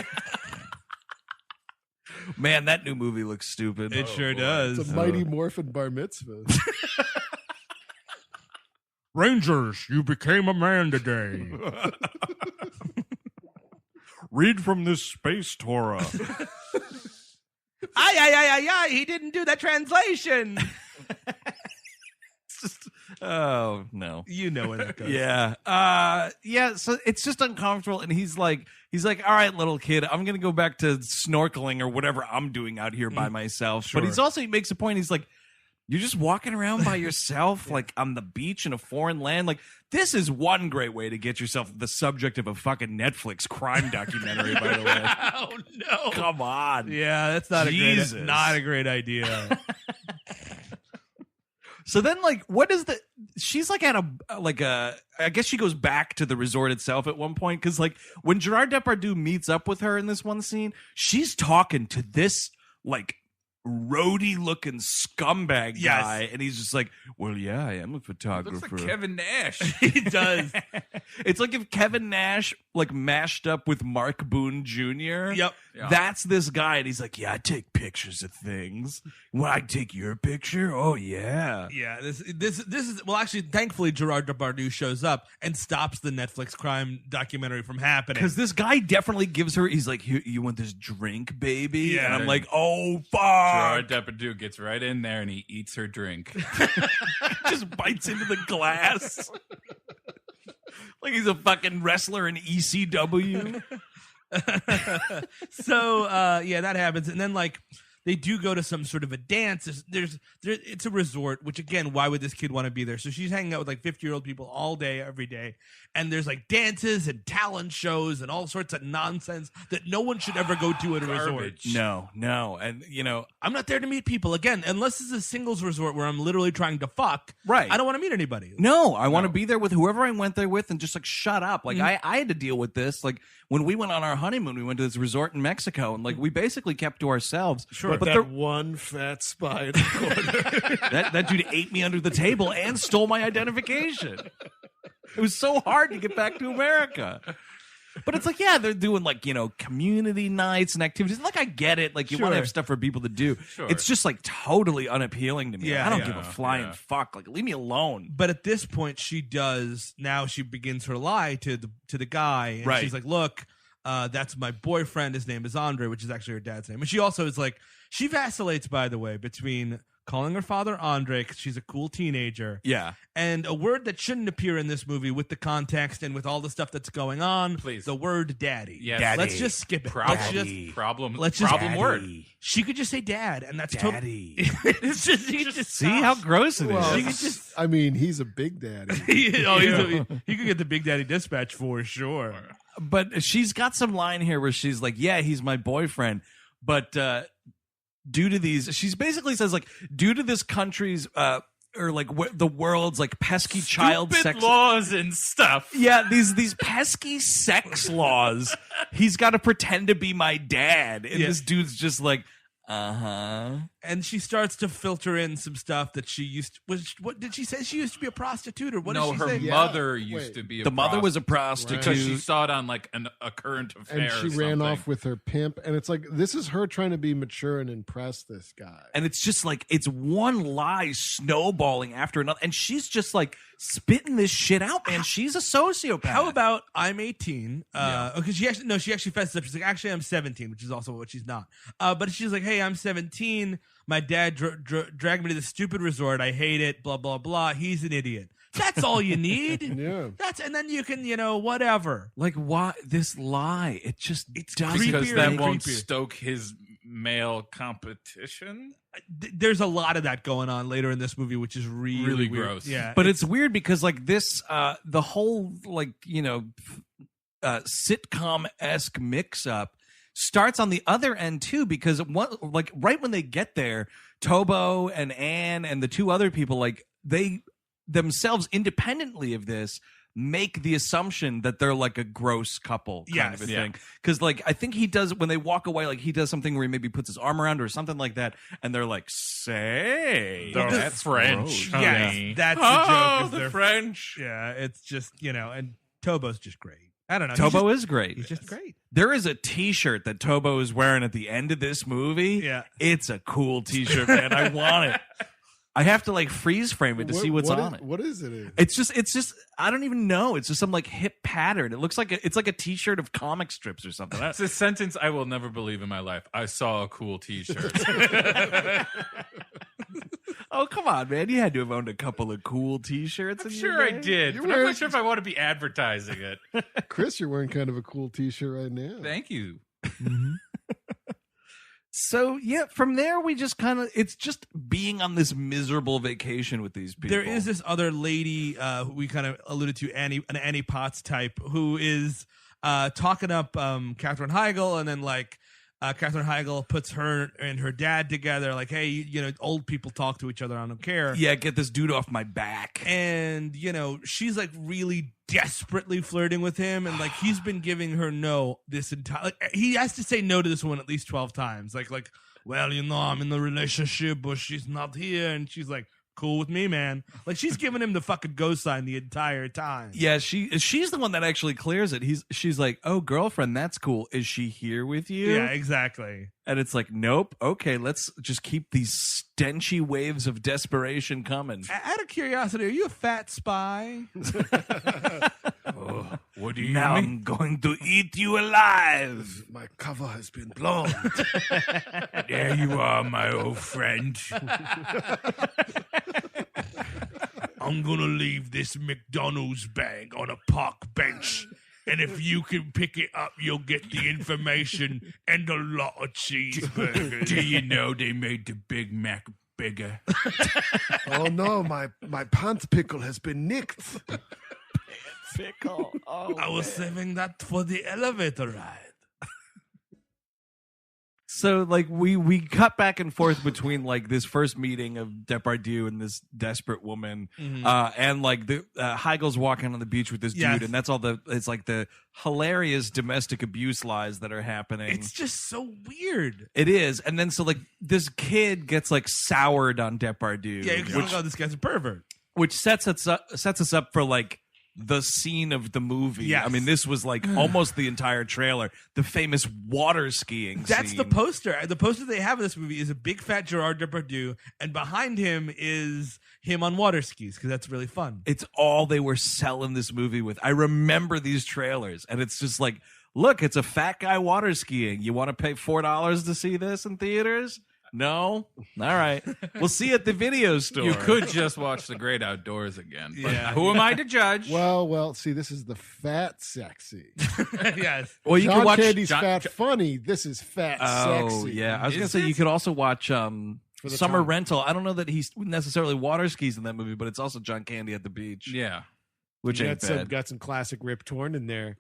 Man, that new movie looks stupid. It sure does. It's a Mighty Morphin Bar Mitzvah. Rangers, you became a man today. Read from this space Torah. Ay, he didn't do that translation. Oh, no. You know where that goes. Yeah. Yeah, so it's just uncomfortable, and he's like, all right, little kid, I'm going to go back to snorkeling or whatever I'm doing out here by myself. But he makes a point. He's like, You're just walking around by yourself, like on the beach in a foreign land. Like, this is one great way to get yourself the subject of a fucking Netflix crime documentary, by the way. Oh no! Come on. Yeah, that's not Jesus. not a great idea. So then, like, what is the? She's like at I guess she goes back to the resort itself at one point because, like, when Gérard Depardieu meets up with her in this one scene, she's talking to this like roadie looking scumbag guy, and he's just like, "Well, yeah, I am a photographer." Looks like Kevin Nash. He does. It's like if Kevin Nash like mashed up with Mark Boone Jr. Yep. Yeah. That's this guy, and he's like, "Yeah, I take pictures of things. When I take your picture, oh yeah." Yeah, this is well. Actually, thankfully, Gérard Depardieu shows up and stops the Netflix crime documentary from happening. Because this guy definitely gives her. He's like, "You want this drink, baby?" Yeah. And I'm like, "Oh fuck!" Gérard Depardieu gets right in there and he eats her drink. Just bites into the glass. Like he's a fucking wrestler in ECW. So yeah, that happens, and then like they do go to some sort of a dance. It's a resort, which again, why would this kid want to be there? So she's hanging out with like 50-year-old people all day, every day, and there's like dances and talent shows and all sorts of nonsense that no one should ever go to at a resort. Garbage. No, and you know, I'm not there to meet people again, unless this is a singles resort where I'm literally trying to fuck. Right. I don't want to meet anybody. no, I want to be there with whoever I went there with, and just like shut up. Like I had to deal with this. Like when we went on our honeymoon, we went to this resort in Mexico, and like we basically kept to ourselves. Sure. But but that one fat spy in the corner. that dude ate me under the table and stole my identification. It was so hard to get back to America. But it's like, yeah, they're doing like, you know, community nights and activities. Like, I get it. Like, you want to Sure. have stuff for people to do. Sure. It's just like totally unappealing to me. Yeah, I don't yeah, give a flying yeah. fuck. Like, leave me alone. But at this point, she begins her lie to the guy, and Right. she's like, "Look, that's my boyfriend. His name is Andre," which is actually her dad's name. And she also is like, she vacillates, by the way, between calling her father Andre because she's a cool teenager, Yeah. and a word that shouldn't appear in this movie with the context and with all the stuff that's going on. Please. The word daddy. Yes. Daddy. Let's just skip it. Problem. Let's just problem word. She could just say dad, and that's totally. Daddy. It's just you could just See how gross it is. Well, You could just. I mean, he's a big daddy. He could get the Big Daddy Dispatch for sure. But she's got some line here where she's like, yeah, he's my boyfriend. But due to these, she's basically says, like, due to this country's, or like the world's like pesky child Stupid sex laws and stuff. Yeah, these pesky sex laws. He's got to pretend to be my dad, and Yeah. this dude's just like, uh-huh. And she starts to filter in some stuff that she used. What did she say? She used to be a prostitute, or what No, did she her say? Yeah. mother Wait. used to be a The mother was a prostitute prostitute. because she saw it on like a current affair. And she or ran something. off with her pimp. And it's like, this is her trying to be mature and impress this guy. And it's just like, it's one lie snowballing after another. And she's just like spitting this shit out, man. She's a sociopath. How about I'm 18? Because she actually fesses up. She's like, actually, I'm 17, which is also what she's not. But she's like, hey, I'm 17. My dad dragged me to this stupid resort. I hate it. Blah blah blah. He's an idiot. That's all you need. Yeah. And then you can, whatever. Like, why this lie? It just doesn't. because creepier that and won't creepier. stoke his male competition. There's a lot of that going on later in this movie, which is really weird. gross. Yeah, But it's weird because like this, the whole like sitcom-esque mix-up starts on the other end too, because like right when they get there, Tobo and Anne and the two other people, like they themselves independently of this make the assumption that they're like a gross couple kind of a yeah. thing. Because like I think he does, when they walk away, like he does something where he maybe puts his arm around her or something like that, and they're like, say That's French. Yes, that's the Oh, joke. Is the they're- French. Yeah, it's just, and Tobo's just great. I don't know. Tobo is great. He's just great. There is a T-shirt that Tobo is wearing at the end of this movie. Yeah. It's a cool T-shirt, man. I want it. I have to like freeze frame it to see what's on it. What is it? It's just I don't even know. It's just some like hip pattern. It looks like it's like a T-shirt of comic strips or something. It's a sentence I will never believe in my life. I saw a cool T-shirt. Oh come on, man! You had to have owned a couple of cool T-shirts. I'm in your sure I day. did, You're but I'm wearing- not sure if I want to be advertising it. Chris, you're wearing kind of a cool T-shirt right now. Thank you. So yeah, from there we just kind of it's just being on this miserable vacation with these people. There is this other lady who we kind of alluded to, an Annie Potts type, who is talking up Katherine Heigl, and then like Katherine Heigl puts her and her dad together, like, hey, you know, old people talk to each other, I don't care. Yeah, get this dude off my back. And, you know, she's like really desperately flirting with him, and like he's been giving her no this entire, like, he has to say no to this woman at least 12 times. Like, well, you know, I'm in the relationship, but she's not here, and she's like, cool with me, man. Like, she's giving him the fucking go sign the entire time. Yeah, she's the one that actually clears it. She's like, oh, girlfriend, that's cool. Is she here with you? Yeah, exactly. And it's like, nope. Okay, let's just keep these stenchy waves of desperation coming. Out of curiosity, are you a fat spy? What do you Now mean? I'm going to eat you alive. My cover has been blown. There you are, my old friend. I'm gonna leave this McDonald's bag on a park bench, and if you can pick it up, you'll get the information and a lot of cheeseburgers. Do you know they made the Big Mac bigger? Oh no, my pants pickle has been nicked. Pickle. Oh, I was saving that for the elevator ride. So like we cut back and forth between like this first meeting of Depardieu and this desperate woman, and like the Heigl's walking on the beach with this dude, and that's all it's like the hilarious domestic abuse lies that are happening. It's just so weird. It is, and then so like this kid gets like soured on Depardieu, Yeah, because oh, this guy's a pervert. which sets us up for like the scene of the movie. Yes. I mean, this was like almost the entire trailer. The famous water skiing That's scene. the poster. The poster they have in this movie is a big fat Gérard Depardieu, and behind him is him on water skis, because that's really fun. It's all they were selling this movie with. I remember these trailers, and it's just like, look, it's a fat guy water skiing. You want to pay $4 to see this in theaters? No? All right. We'll see you at the video store. You could just watch The Great Outdoors again. But Yeah. who am I to judge? Well, see, this is the fat sexy. Yes. Well, you John can watch Candy's John- fat funny. This is fat Oh, sexy. yeah. I was going to Is say it? you could also watch the Summer time. Rental. I don't know that he's necessarily water skis in that movie, but it's also John Candy at the beach, Yeah. which You ain't bad. got some classic Rip Torn in there.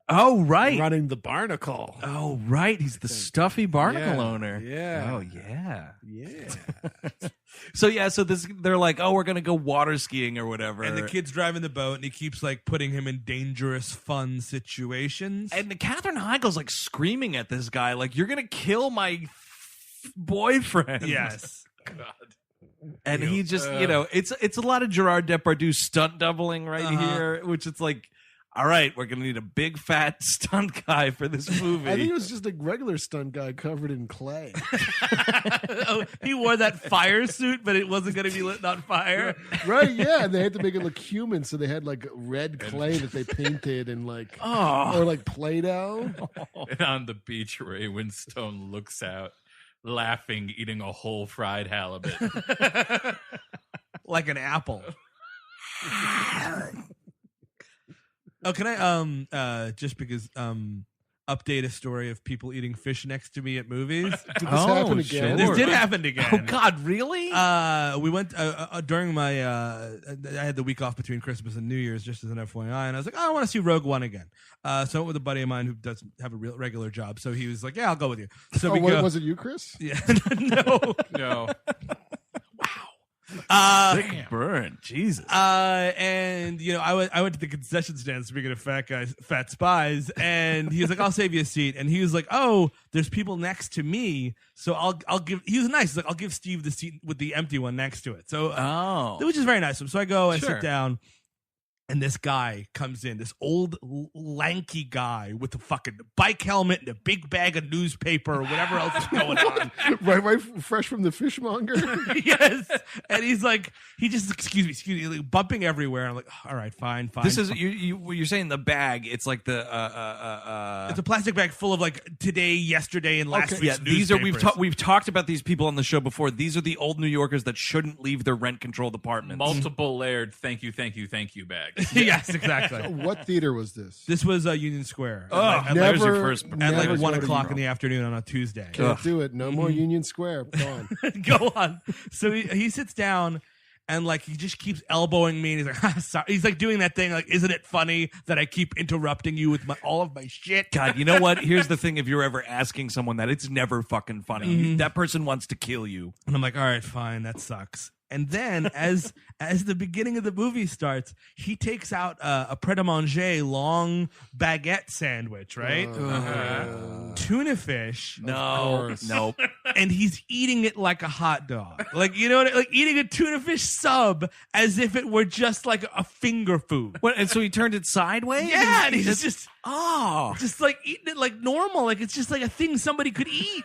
Oh, right. Running the barnacle. Oh, right. He's the stuffy barnacle Yeah, owner. yeah. Oh, yeah. Yeah. So they're like, oh, we're going to go water skiing or whatever. And the kid's driving the boat, and he keeps like putting him in dangerous, fun situations. And Katherine Heigl's like screaming at this guy, like, you're going to kill my boyfriend. Yes. And he just, it's a lot of Gérard Depardieu stunt doubling right here, which it's like, all right, we're going to need a big fat stunt guy for this movie. I think it was just a regular stunt guy covered in clay. Oh, he wore that fire suit, but it wasn't going to be lit on fire. Right, yeah. And they had to make it look human, so they had like red clay that they painted and like, or like Play-Doh. And on the beach, Ray Winstone looks out, laughing, eating a whole fried halibut. Like an apple. Oh, can I just because update a story of people eating fish next to me at movies? Did this happen again? This did happen again. Oh, God, really? We went during my I had the week off between Christmas and New Year's, just as an FYI, and I was like, oh, I want to see Rogue One again. So I went with a buddy of mine who doesn't have a real regular job, so he was like, yeah, I'll go with you. So Was it you, Chris? Yeah, no. No. Sick burn. Jesus. And I went to the concession stand. Speaking of fat spies, and he was like, "I'll save you a seat." And he was like, "Oh, there's people next to me, so I'll give." He was nice. He's like, "I'll give Steve the seat with the empty one next to it." So, which is very nice of him. So I go and Sure. sit down. And this guy comes in, this old lanky guy with a fucking bike helmet and a big bag of newspaper or whatever else is going on. right, fresh from the fishmonger. Yes. And he's like, excuse me, like, bumping everywhere. I'm like, all right, fine. This is you're saying the bag. It's like the It's a plastic bag full of like today, yesterday, and last week's these are newspapers. we've talked about these people on the show before. These are the old New Yorkers that shouldn't leave their rent controlled apartments. Multiple layered thank you bags. legs. Yes, exactly. What theater was this? This was Union Square. There's your first. At never like go 1 to o'clock in Europe. the afternoon on a Tuesday. Can't do it. No more Union Square. Go on. Go on. So he sits down and like he just keeps elbowing me, and he's like, sorry. He's like doing that thing like, isn't it funny that I keep interrupting you with all of my shit? God, you know what? Here's the thing: if you're ever asking someone that, it's never fucking funny. That person wants to kill you. And I'm like, all right, fine, that sucks. And then as the beginning of the movie starts, he takes out a pret-a-manger long baguette sandwich, right? Tuna fish. No, nope. And he's eating it like a hot dog. Like, you know what? Like eating a tuna fish sub as if it were just like a finger food. What? And so he turned it sideways. Yeah, and he's just oh, like eating it like normal. Like it's just like a thing somebody could eat.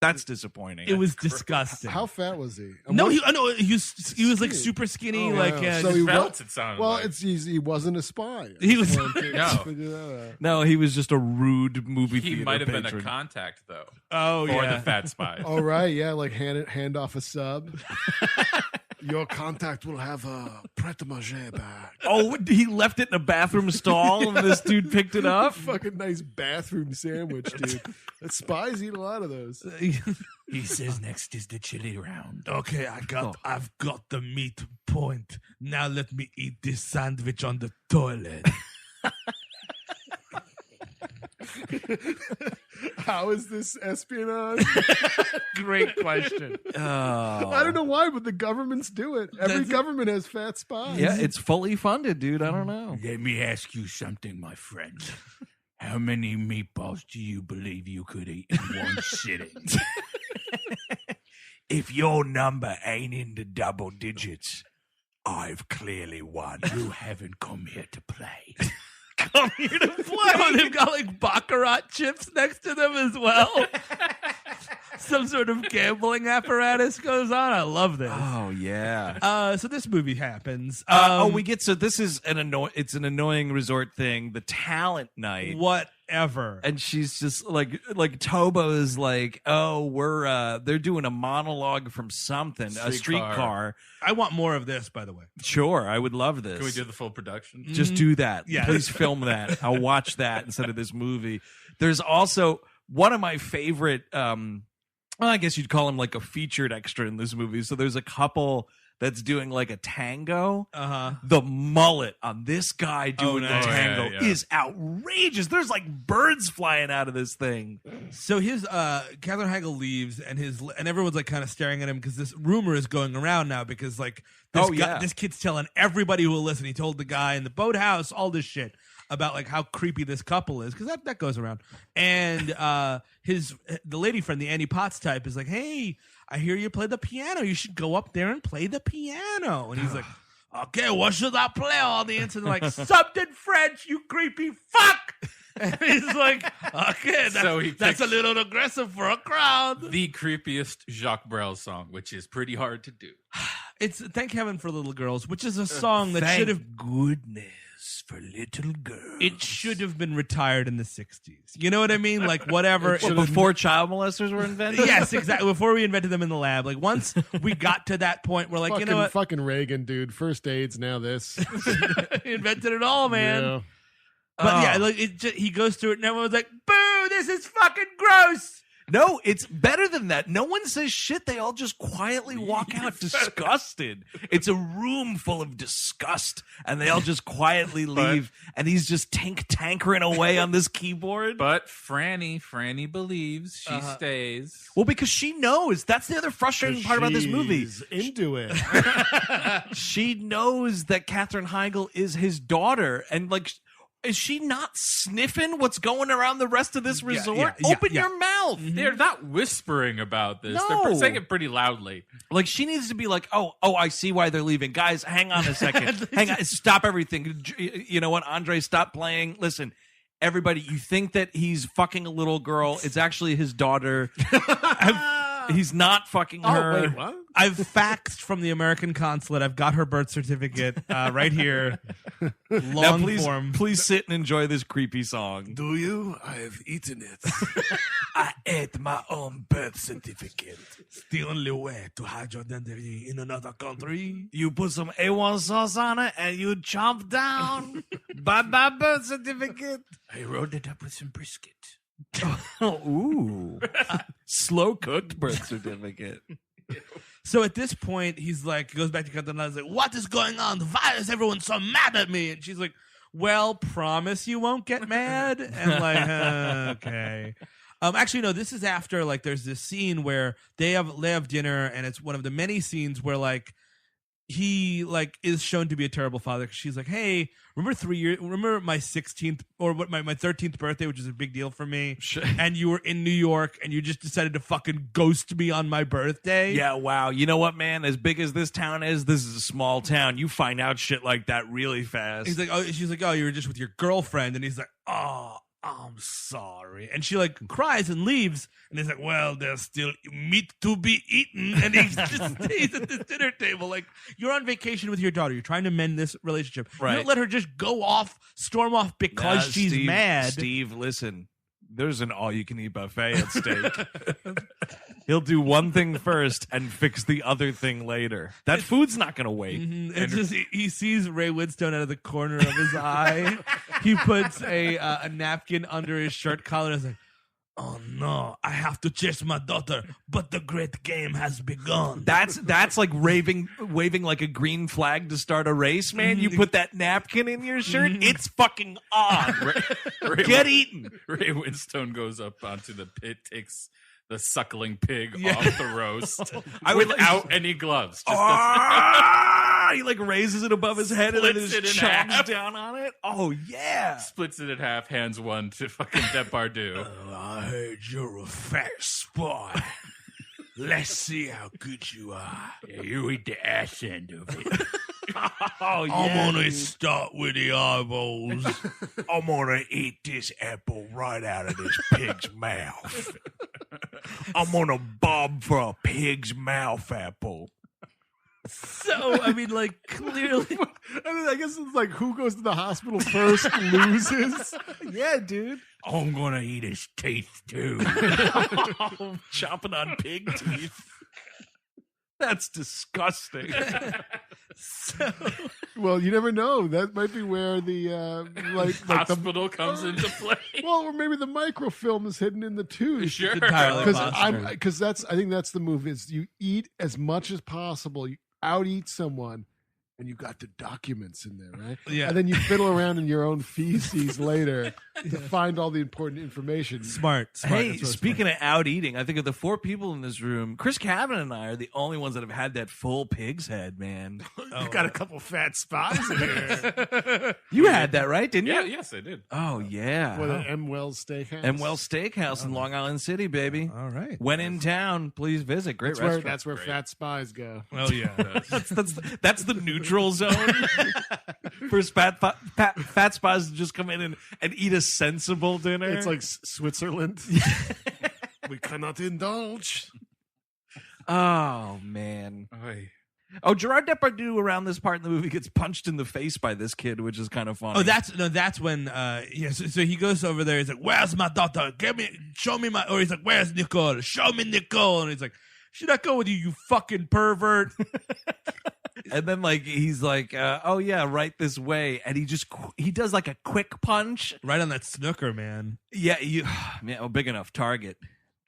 that's disappointing. It was disgusting. How fat was he? No, he was like super skinny. Oh, like wow. yeah, So just- he Felt it sounded Well, like. he wasn't a spy. He was- No. No, he was just a rude movie He theater might have been patron. a contact though. oh For yeah. the fat spies. All right, yeah, like hand off a sub. Your contact will have a pret-a-manger bag. Oh, he left it in a bathroom stall, and this dude picked it up. Fucking nice bathroom sandwich, dude. The spies eat a lot of those. He says next is the chili round. Okay, I've got the meat point. Now let me eat this sandwich on the toilet. How is this espionage? Great question. I don't know why, but the governments do it. Every government has fat spies. Yeah, it's fully funded, dude. I don't know. Let me ask you something, my friend. How many meatballs do you believe you could eat in one sitting? If your number ain't in the double digits, I've clearly won. You haven't come here to play. Come here to play. Oh, they've got like baccarat chips next to them as well. Some sort of gambling apparatus goes on. I love this. Oh yeah. So this movie happens. We get this is it's an annoying resort thing. The talent night. Whatever. And she's just like Tobo is like, oh, they're doing a monologue from something, a streetcar. I want more of this, by the way. Sure, I would love this. Can we do the full production? Just do that. Yeah. Please film that. I'll watch that instead of this movie. There's also one of my favorite, well, I guess you'd call him like a featured extra in this movie. So there's a couple that's doing like a tango. The mullet on this guy doing the tango is outrageous. There's like birds flying out of this thing. So his Katherine Heigl leaves, and everyone's like kind of staring at him because this rumor is going around now because like this kid's telling everybody who will listen. He told the guy in the boathouse all this shit about like how creepy this couple is because that goes around. And the lady friend, the Annie Potts type, is like, hey, I hear you play the piano. You should go up there and play the piano. And he's like, okay, what should I play, audience? And they're like, something French, you creepy fuck. And he's like, okay, that's a little aggressive for a crowd. The creepiest Jacques Brel song, which is pretty hard to do. It's Thank Heaven for Little Girls, which is a song that should have goodness for little girls. It should have been retired in the 60s. You know what I mean? Like, whatever. Before child molesters were invented? Yes, exactly. Before we invented them in the lab. Like, once we got to that point, we're like, you know what? Fucking Reagan, dude. First AIDS, now this. He invented it all, man. Yeah. But yeah, like he goes through it, and everyone's like, boo, this is fucking gross. No, it's better than that. No one says shit. They all just quietly walk out disgusted. It's a room full of disgust, and they all just quietly leave. And he's just tankering away on this keyboard. But Franny believes she stays. Well, because she knows. That's the other frustrating part about this movie. She's into it. She knows that Katherine Heigl is his daughter, and like, is she not sniffing what's going around the rest of this resort? Open your mouth. They're not whispering about this. No. They're saying it pretty loudly. Like, she needs to be like, oh, I see why they're leaving. Guys, hang on a second. Hang on. Stop everything. You know what, Andre, stop playing. Listen, everybody, you think that he's fucking a little girl. It's actually his daughter. He's not fucking her. Oh, wait, what? I've faxed from the American consulate. I've got her birth certificate right here. Now, Long form. please sit and enjoy this creepy song. Do you? I have eaten it. I ate my own birth certificate. It's the only way to hide your identity in another country. You put some A1 sauce on it and you chomp down. Bye-bye birth certificate. I rolled it up with some brisket. Ooh. Slow cooked birth certificate. So at this point, he's like, goes back to Katherine and he's like, what is going on? Why is everyone so mad at me? And she's like, well, promise you won't get mad. And like, okay. Actually, no, this is after, like, there's this scene where they have dinner, and it's one of the many scenes where, like, he, like, is shown to be a terrible father. She's like, hey, remember my 16th or what my 13th birthday, which is a big deal for me. Sure. And you were in New York and you just decided to fucking ghost me on my birthday. Yeah, wow. You know what, man? As big as this town is, this is a small town. You find out shit like that really fast. He's like, oh, she's like, oh, you were just with your girlfriend. And he's like, oh, I'm sorry. And she like cries and leaves. And he's like, well, there's still meat to be eaten. And he just stays at this dinner table. Like, you're on vacation with your daughter. You're trying to mend this relationship. Right. You don't let her just go off, storm off because she's Steve, mad. Steve, listen. There's an all-you-can-eat buffet at stake. He'll do one thing first and fix the other thing later. That food's not going to wait. Mm-hmm. It's just he sees Ray Winstone out of the corner of his eye. He puts a napkin under his shirt collar and is like, oh no, I have to chase my daughter, but the great game has begun. That's like waving like a green flag to start a race, man. You put that napkin in your shirt, it's fucking on. Get eaten. Ray Winstone goes up onto the pit, takes the suckling pig off the roast without any gloves. Just He like raises it above his head and then Splits just it in chomps half. down on it. Oh yeah. splits it in half, hands one to fucking Depardieu. I heard you're a fat spy. Let's see how good you are. You eat the ass end of it. Oh I'm gonna start with the eyeballs. I'm gonna eat this apple right out of this pig's mouth. I'm gonna bob for a pig's mouth apple. So, I mean, like, clearly. I mean, I guess it's like who goes to the hospital first loses. Yeah, dude. I'm gonna eat his teeth too. chomping on pig teeth. That's disgusting. So, Well, you never know. That might be where the like the Hospital comes into play. well, or maybe the microfilm is hidden in the tooth. Sure. entirely Because possible. I think that's the move is you eat as much as possible. You out eat someone, and you got the documents in there, right? Yeah. And then you fiddle around in your own feces later to find all the important information. Smart. Hey, That's really speaking of out eating, I think of the four people in this room, Chris Cabin and I are the only ones that have had that full pig's head, man. You've got a couple fat spies in here. You had that, right? Didn't Yeah, you? yes, I did. Oh, yeah. What, an M. Wells Steakhouse? And Wells Steakhouse in Long Island City, baby. All right. When in town, please visit. Great restaurant. That's where fat spies go. Oh, yeah. That's the neutral zone for fat spies to just come in and eat a sensible dinner. It's like Switzerland. We cannot indulge. oh man. Oh, Gérard Depardieu around this part in the movie gets punched in the face by this kid, which is kind of funny. Oh, that's when so he goes over there. He's like, "Where's my daughter? Show me my." Or he's like, "Where's Nicole? Show me Nicole." And he's like, "Should I go with you, you fucking pervert?" And then like he's like, "Oh yeah, right this way," and he does like a quick punch. Right on that snooker, man. Yeah, man, a big enough target.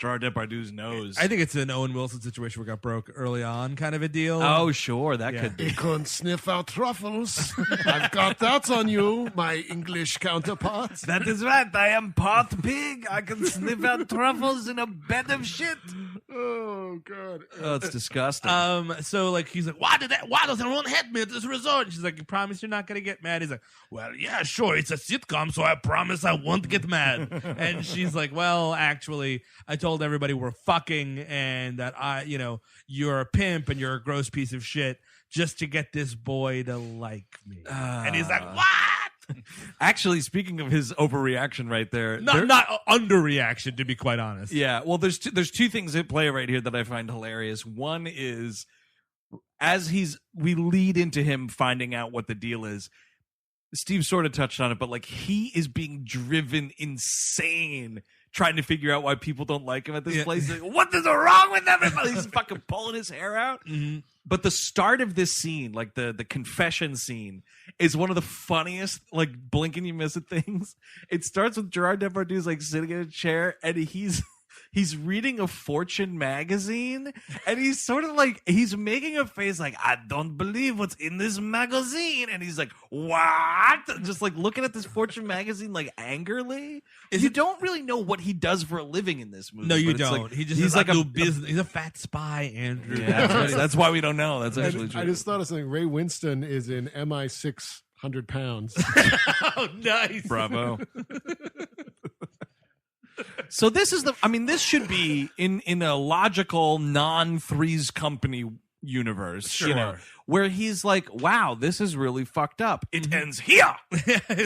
Gérard Depardieu's nose. I think it's an Owen Wilson situation where it got broke early on, kind of a deal. Oh, sure, that Yeah. could be. You can sniff out truffles. I've got that on you, my English counterpart. That is right. I am part pig. I can sniff out truffles in a bed of shit. Oh, God. Oh, it's disgusting. So like he's like, why does everyone hate me at this resort? And she's like, you promise you're not gonna get mad? He's like, well, yeah, sure, it's a sitcom, so I promise I won't get mad. And she's like, well, actually, I told everybody we're fucking and that you're a pimp and you're a gross piece of shit just to get this boy to like me. And he's like, what? Actually, speaking of his overreaction right there. Not underreaction, to be quite honest. Yeah, well, there's two things at play right here that I find hilarious. One is we lead into him finding out what the deal is. Steve sort of touched on it, but like he is being driven insane trying to figure out why people don't like him at this place. Like, what is wrong with everybody? He's fucking pulling his hair out. Mm-hmm. But the start of this scene, like the confession scene, is one of the funniest, like, blink and you miss it things. It starts with Gérard Depardieu's like sitting in a chair and he's reading a Fortune magazine, and he's sort of like, he's making a face like, I don't believe what's in this magazine. And he's like, what? Just like looking at this Fortune magazine like angrily. You don't really know what he does for a living in this movie. No, you but it's don't. Like, He just he's like a business. He's a fat spy, Andrew. Yeah, that's why we don't know. That's actually true. I just thought of something. Ray Winston is in MI 600 pounds. Oh, nice. Bravo. So this is this should be in a logical non-Three's Company universe, Sure. where he's like, wow, this is really fucked up. It ends here.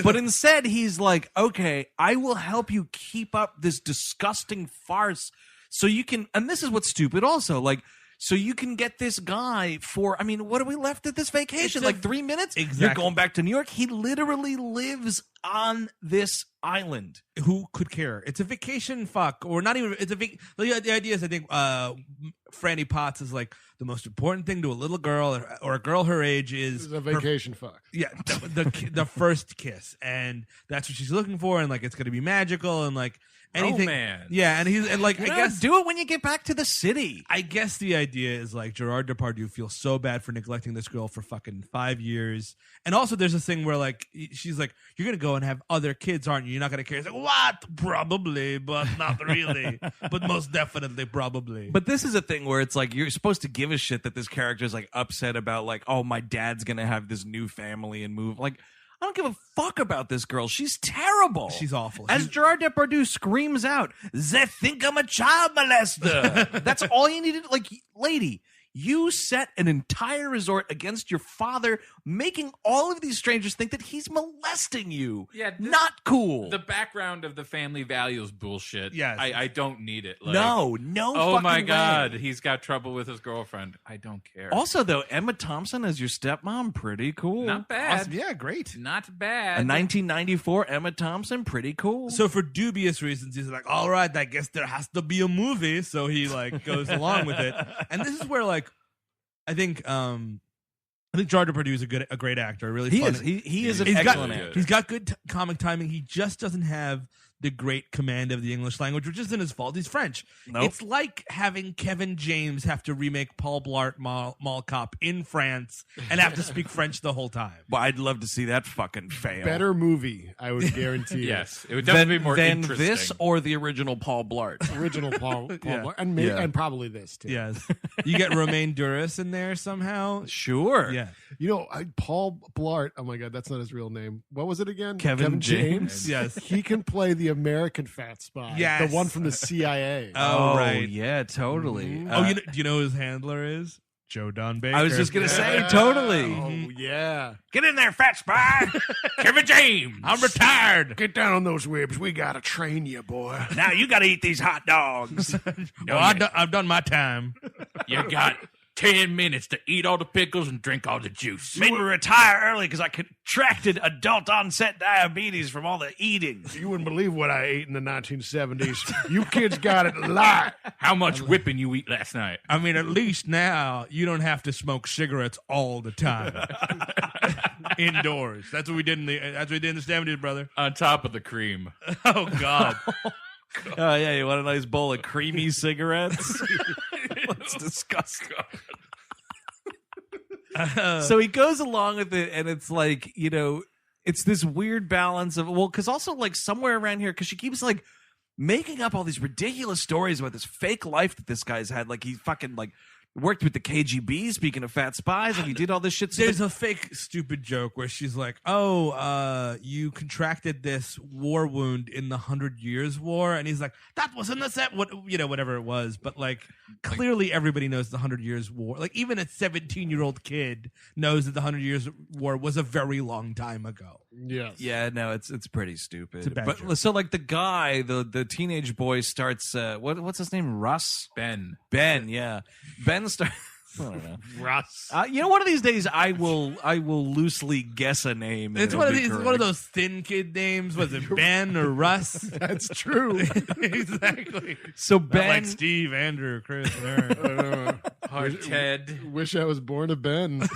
But instead he's like, okay, I will help you keep up this disgusting farce so you can, and this is what's stupid also, like, so you can get this guy for, what are we left at this vacation? Like 3 minutes? Exactly. You're going back to New York? He literally lives on this island. Who could care? It's a vacation fuck, or not even. It's a the idea is, I think, Franny Potts is like, the most important thing to a little girl or a girl her age is It's a vacation fuck. Yeah, the first kiss, and that's what she's looking for, and like it's going to be magical, and like anything. Romance. Yeah, and like I guess do it when you get back to the city. I guess the idea is like Gérard Depardieu feels so bad for neglecting this girl for fucking 5 years. And also there's this thing where like she's like, you're going to go and have other kids, aren't you? You're not going to care. He's like, what? Probably, but not really. But most definitely probably. But this is a thing where it's like you're supposed to give a shit that this character is like upset about like, oh, my dad's going to have this new family and move. Like, I don't give a fuck about this girl. She's terrible. She's awful. As Gérard Depardieu screams out, "They think I'm a child molester." That's all you needed. Like, lady, you set an entire resort against your father, making all of these strangers think that he's molesting you. Yeah, not cool. The background of the family values bullshit. Yes. I don't need it. Like, no. Oh fucking my way. God, he's got trouble with his girlfriend. I don't care. Also, though, Emma Thompson as your stepmom, pretty cool. Not bad. Awesome. Yeah, great. Not bad. A 1994 Emma Thompson, pretty cool. So for dubious reasons, he's like, all right, I guess there has to be a movie. So he like goes along with it. And this is where like, I think Gérard Depardieu is a great actor. Really, he fun. is. He is an He's excellent got, actor. He's got good comic timing. He just doesn't have the great command of the English language, which isn't his fault. He's French. Nope. It's like having Kevin James have to remake Paul Blart Mall Cop in France and have to speak French the whole time. Well, I'd love to see that fucking fail. Better movie, I would guarantee. Yes, it would definitely be more than interesting. this or the original Paul Blart. Original Paul Yeah. Blart. And probably this too. Yes. You get Romain Duris in there somehow. Sure. Yeah. You know, Paul Blart. Oh my God, that's not his real name. What was it again? Kevin James. Yes. He can play the American fat spy. Yes. The one from the CIA. Oh, right. Yeah, totally. Mhm. Do you know who his handler is? Joe Don Baker. I was just going to say, Yeah. totally. Oh yeah. Get in there, fat spy. Kevin James. I'm retired. Get down on those ribs. We gotta train you, boy. Now you got to eat these hot dogs. Well, I've done my time. You got 10 minutes to eat all the pickles and drink all the juice. Made me retire early because I contracted adult onset diabetes from all the eating. You wouldn't believe what I ate in the 1970s. You kids got it a lot. How much whipping you eat last night? I mean, at least now you don't have to smoke cigarettes all the time. Indoors. That's what we did in the 70s, brother. On top of the cream. Oh God. Oh, yeah, you want a nice bowl of creamy cigarettes? That's disgusting. So he goes along with it, and it's like, it's this weird balance of, because also, like, somewhere around here, because she keeps, like, making up all these ridiculous stories about this fake life that this guy's had. Like, he fucking, like, worked with the KGB, speaking of fat spies, and he did all this shit. There's a fake stupid joke where she's like, "Oh, you contracted this war wound in the 100 Years' War," and he's like, "That was in the set, whatever it was." But like, clearly everybody knows the 100 Years' War. Like, even a 17-year-old kid knows that the 100 Years' War was a very long time ago. Yes. Yeah, no, it's pretty stupid. It's a bad but joke. so like the guy, the teenage boy starts. What's his name? Russ. Ben. Ben, yeah. Ben starts. I don't know. Russ. One of these days I will loosely guess a name. and It's it'll one of be these, correct. one of those thin kid names. Was it Ben or Russ? That's true. Exactly. So Not Ben, like Steve, Andrew, Chris, Aaron. Ted. Wish I was born a Ben.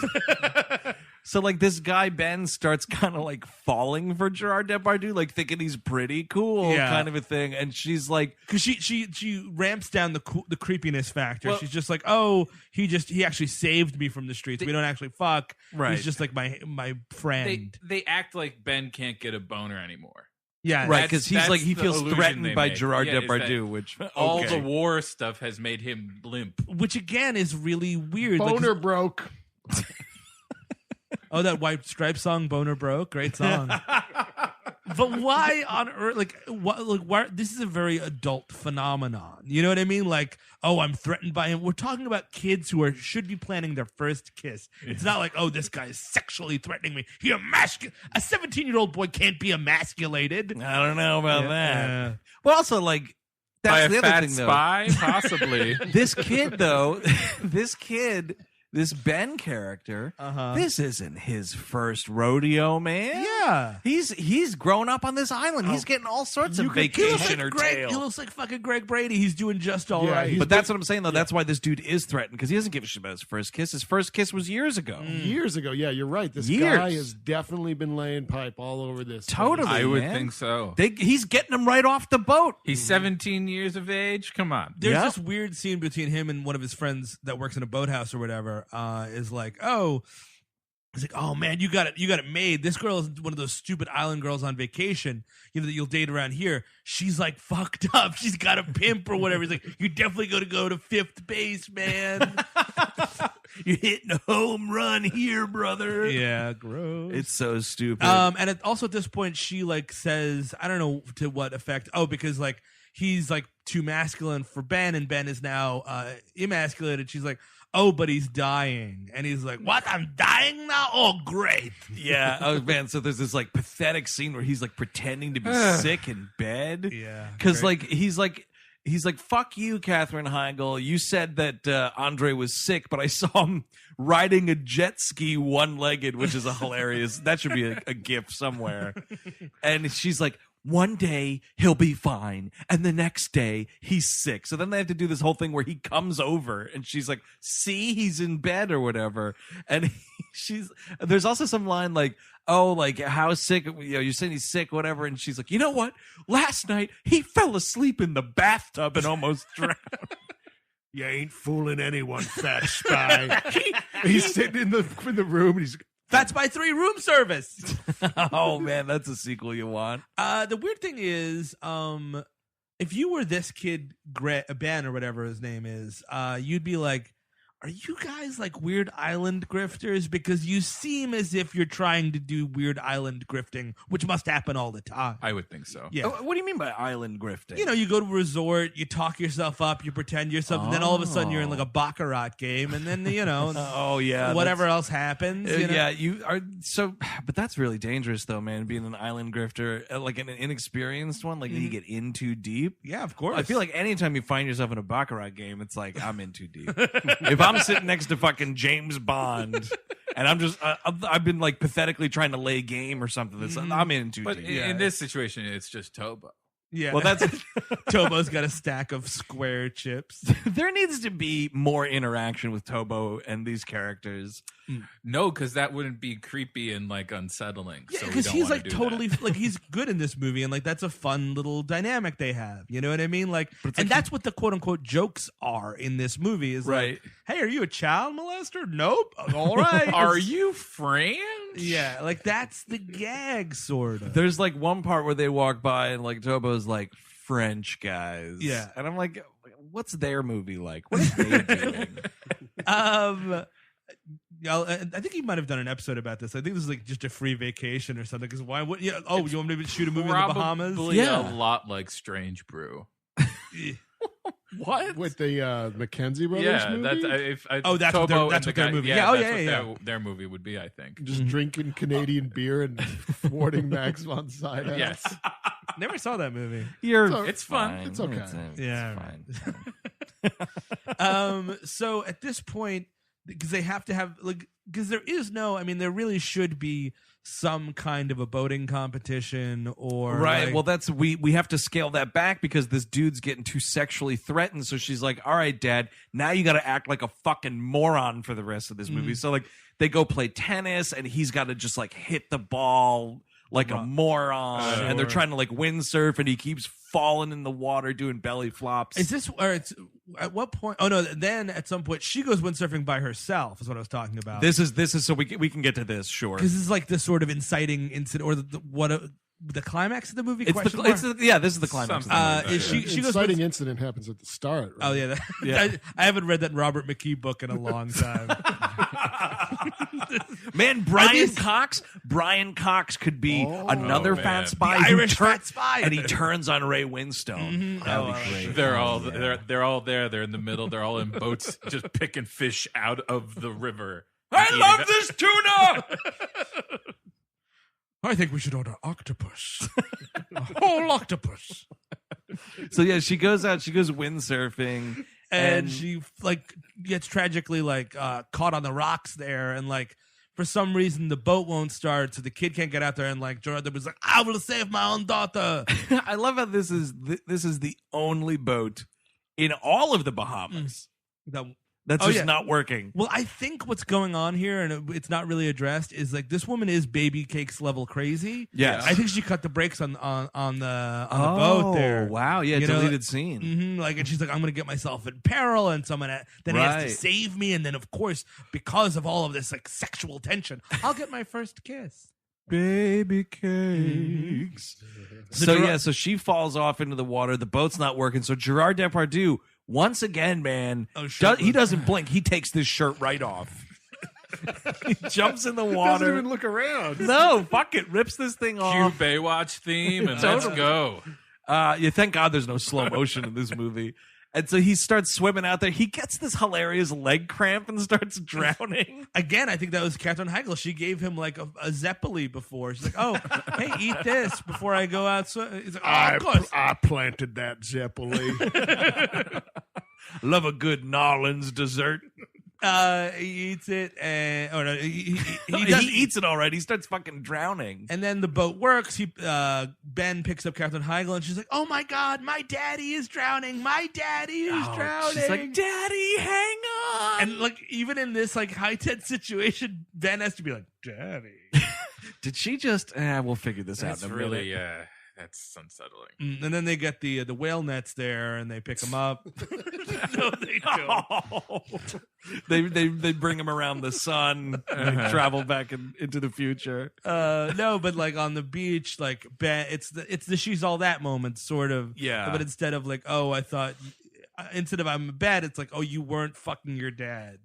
so like this guy Ben starts kind of like falling for Gérard Depardieu, like thinking he's pretty cool, Yeah. kind of a thing, and she's like, Because she ramps down the creepiness factor. Well- She's just like, oh, he actually saved me from the streets. We don't actually fuck. Right. He's just like my friend. They act like Ben can't get a boner anymore. Yeah. right, That's- because he's that's like he the feels illusion threatened they by make. Gérard Yeah, is that Depardieu, which All okay. the war stuff has made him limp. Which again is really weird. Like, Boner broke. oh, that White Stripe song, "Boner Broke," great song. But why on earth? Like, why? This is a very adult phenomenon. You know what I mean? Like, oh, I'm threatened by him. We're talking about kids who should be planning their first kiss. It's not like, oh, this guy is sexually threatening me. A 17-year-old boy can't be emasculated. I don't know about Yeah. that. But also, like, By that's a the other fat thing, though. spy, possibly. This kid, though, this Ben character, this isn't his first rodeo, man. Yeah. He's grown up on this island. He's getting all sorts of vacation or He tail. looks like fucking Greg Brady. He's doing just all Yeah, right. he's But that's what I'm saying, though. That's why this dude is threatened, because he doesn't give a shit about his first kiss. His first kiss was years ago. Years ago. Yeah, you're right. This Years. guy has definitely been laying pipe all over this. Totally. I would man. think so. He's getting him right off the boat. He's 17 years of age. Come on. There's Yeah. this weird scene between him and one of his friends that works in a boathouse or whatever. Is like, oh, he's like, oh man, you got it made. This girl is one of those stupid island girls on vacation, that you'll date around here. She's like fucked up. She's got a pimp or whatever. He's like, you're definitely going to go to fifth base, man. You're hitting a home run here, brother. Yeah, gross. It's so stupid. And also at this point, she like says, I don't know to what effect. Oh, because like he's like too masculine for Ben, and Ben is now emasculated. She's like, oh, but he's dying, and he's like, what? I'm dying now? Oh, great. Yeah. Oh man. So there's this like pathetic scene where he's like pretending to be sick in bed. Yeah. Because great. like he's like, fuck you, Katherine Heigl. You said that Andre was sick, but I saw him riding a jet ski one-legged, which is a hilarious. That should be a gif somewhere. And she's like, one day he'll be fine, and the next day he's sick. So then they have to do this whole thing where he comes over, and she's like, see, he's in bed or whatever. And there's also some line like, oh, like how sick, you're saying he's sick, whatever. And she's like, you know what? Last night he fell asleep in the bathtub and almost drowned. You ain't fooling anyone, fat spy. He's sitting in the room and he's That's my 3 room service. Oh man, that's a sequel you want. The weird thing is, if you were this kid, Ben or whatever his name is, you'd be like, are you guys like weird island grifters? Because you seem as if you're trying to do weird island grifting, which must happen all the time. I would think so. Yeah. Oh, what do you mean by island grifting? You go to a resort, you talk yourself up, you pretend you're something, then all of a sudden you're in like a baccarat game, and then oh yeah, whatever else happens. Yeah, you are so. But that's really dangerous, though, man. Being an island grifter, like an inexperienced one, like you get in too deep. Yeah, of course. I feel like anytime you find yourself in a baccarat game, it's like I'm in too deep. If I'm sitting next to fucking James Bond, and I'm just, I've been like pathetically trying to lay game or something. I'm in too But deep. in this situation, it's just Tobo. yeah. Well, that's Tobo's got a stack of square chips. there needs to be more interaction with Tobo and these characters. No, because that wouldn't be creepy and like unsettling. Yeah, so we because don't he's wanna like do totally that. like he's good in this movie, and like that's a fun little dynamic they have. You know what I mean? Like, and that's what the quote unquote jokes are in this movie. Is Right. like, hey, are you a child molester? Nope. All right. Are you French? Yeah, like that's the gag, sort of. There's like one part where they walk by and like Tobo's like French guys. Yeah. And I'm like, what's their movie like? What are they doing? I think he might have done an episode about this. I think this is like just a free vacation or something. Because why would? Yeah. Oh, you want me to shoot a movie in the Bahamas? Probably Yeah. a lot like Strange Brew. What? with the Mackenzie brothers Yeah, movie. That's what Tobo their and the their guy- movie. Yeah, Yeah, oh, that's yeah, what yeah. Their movie would be, I think. just drinking Canadian beer and thwarting Max von Sydow. Yes. Never saw that movie. It's fun. It's okay. It's Yeah, fine. So at this point, because they have to have because there is no. I mean, there really should be some kind of a boating competition or right. Well, that's we have to scale that back because this dude's getting too sexually threatened. So she's like, "All right, Dad, now you got to act like a fucking moron for the rest of this movie." So like they go play tennis, and he's got to just like hit the ball like a moron, and they're trying to like windsurf, and he keeps falling in the water doing belly flops. Is this or it's at what point? Oh no! Then at some point she goes windsurfing by herself. Is what I was talking about. This is so we can get to this, sure. Because this is like the sort of inciting incident, or the climax of the movie. This is the climax. Of the movie. She inciting incident happens at the start. Right? Oh yeah, I haven't read that Robert McKee book in a long time. Man, Brian Cox could be another fat spy, Irish fat spy, and he turns on Ray Winstone. That would be great. They're all there. They're in the middle. They're all in boats, just picking fish out of the river. I love this tuna. I think we should order octopus. A whole octopus. So yeah, she goes windsurfing, and she like gets tragically like caught on the rocks there, and like for some reason the boat won't start, so the kid can't get out there, and like Gérard was like, "I will save my own daughter." I love how this is the only boat in all of the Bahamas that's just not working. Well, I think what's going on here, and it's not really addressed, is like this woman is baby cakes level crazy. Yes. I think she cut the brakes on the boat there. Wow, yeah, deleted scene. Mm-hmm, like, and she's like, I'm going to get myself in peril, and someone then has to save me, and then of course, because of all of this like sexual tension, I'll get my first kiss. Baby cakes. So she falls off into the water. The boat's not working. So Gérard Depardieu, once again, man, he doesn't blink. He takes this shirt right off. He jumps in the water. Doesn't even look around. No, fuck it. Rips this thing off. Cue Baywatch theme, and let's go. Thank God there's no slow motion in this movie. And so he starts swimming out there. He gets this hilarious leg cramp and starts drowning. Again, I think that was Katherine Heigl. She gave him like a Zeppeli before. She's like, "Oh, hey, eat this before I go out." He's like, "Oh, of course." I planted that Zeppeli. Love a good Narlands dessert. He eats it, and he eats it already. He starts fucking drowning, and then the boat works. Ben picks up Katherine Heigl, and she's like, "Oh my God, my daddy is drowning! My daddy is drowning!" She's like, "Daddy, hang on!" And like, even in this like high tense situation, Ben has to be like, "Daddy." Did she just? We'll figure this out. That's really that's unsettling. And then they get the whale nets there, and they pick them up. No, they don't. They bring him around the sun and they travel back into the future. No, but like on the beach, like Ben, it's the she's all that moment, sort of. Yeah. But instead of like, oh, I thought, instead of I'm bad, it's like, oh, you weren't fucking your dad.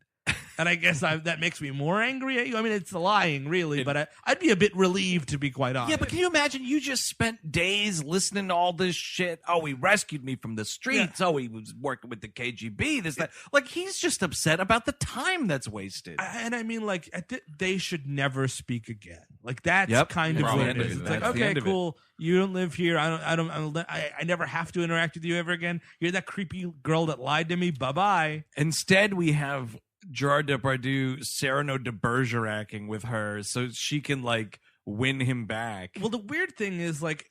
And I guess that makes me more angry at you. I mean, it's lying, really, but I'd be a bit relieved, to be quite honest. Yeah, but can you imagine? You just spent days listening to all this shit. Oh, he rescued me from the streets. Yeah. Oh, he was working with the KGB. This, that. Like, he's just upset about the time that's wasted. And I mean, like, they should never speak again. Like, that's kind of what it is. It's like, okay, cool. You don't live here. I never have to interact with you ever again. You're that creepy girl that lied to me. Bye-bye. Instead, we have Gérard Depardieu Cyrano de Bergeracing with her so she can like win him back. Well, the weird thing is like,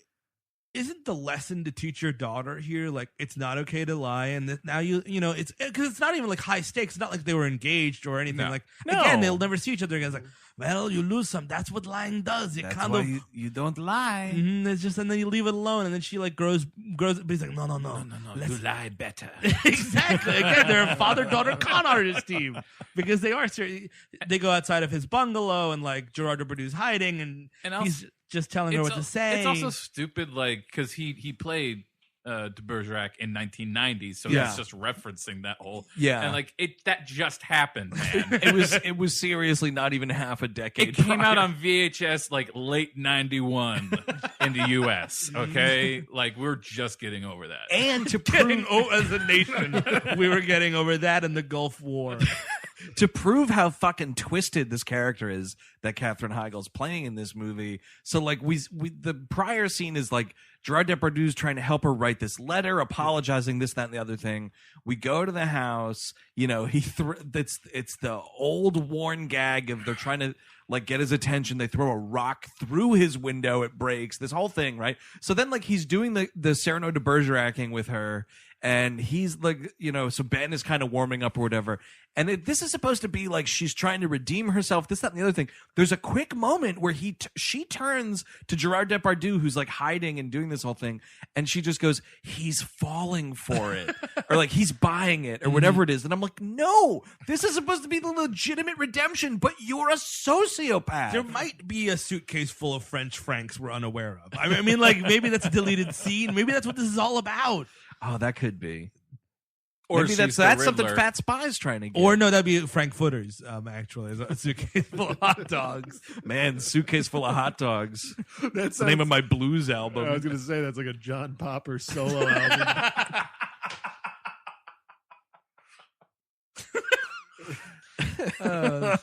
isn't the lesson to teach your daughter here like it's not okay to lie, and that now you know it's because it's not even like high stakes. It's not like they were engaged or anything. No. Like again, they'll never see each other again. It's like, well, you lose some. That's what lying does. That's kind of you don't lie. Mm-hmm, it's just, and then you leave it alone, and then she like grows. But he's like, no. You lie better. Exactly. Again, they're a father-daughter con artist team because they are. They go outside of his bungalow, and like Gérard Depardieu's hiding, and he's just telling her what to say. It's also stupid, like because he played de Bergerac in 1990, so he's just referencing that whole and like that just happened, man. it was seriously not even half a decade. It came out on VHS like late 91 in the US. Okay, like we're just getting over that, and to prove as a nation, we were getting over that in the Gulf War. to prove how fucking twisted this character is that Katherine Heigl's playing in this movie. So like we the prior scene is like Gérard Depardieu's trying to help her write this letter, apologizing this, that, and the other thing. We go to the house, you know, it's the old worn gag of they're trying to like get his attention. They throw a rock through his window, it breaks, this whole thing, right? So then like he's doing the Cyrano de Bergerac-ing with her. And he's like, you know, so Ben is kind of warming up or whatever. And this is supposed to be like she's trying to redeem herself, this, that, and the other thing. There's a quick moment where she turns to Gérard Depardieu, who's like hiding and doing this whole thing. And she just goes, he's falling for it. Or like he's buying it or whatever it is. And I'm like, no, this is supposed to be the legitimate redemption, but you're a sociopath. There might be a suitcase full of French francs we're unaware of. I mean, like maybe that's a deleted scene. Maybe that's what this is all about. Oh, that could be. Or maybe that's something Fat Spy's trying to get. Or no, that'd be Frankfurters, actually. A suitcase full of hot dogs. Man, suitcase full of hot dogs. That's the name of my blues album. I was going to say that's like a John Popper solo album.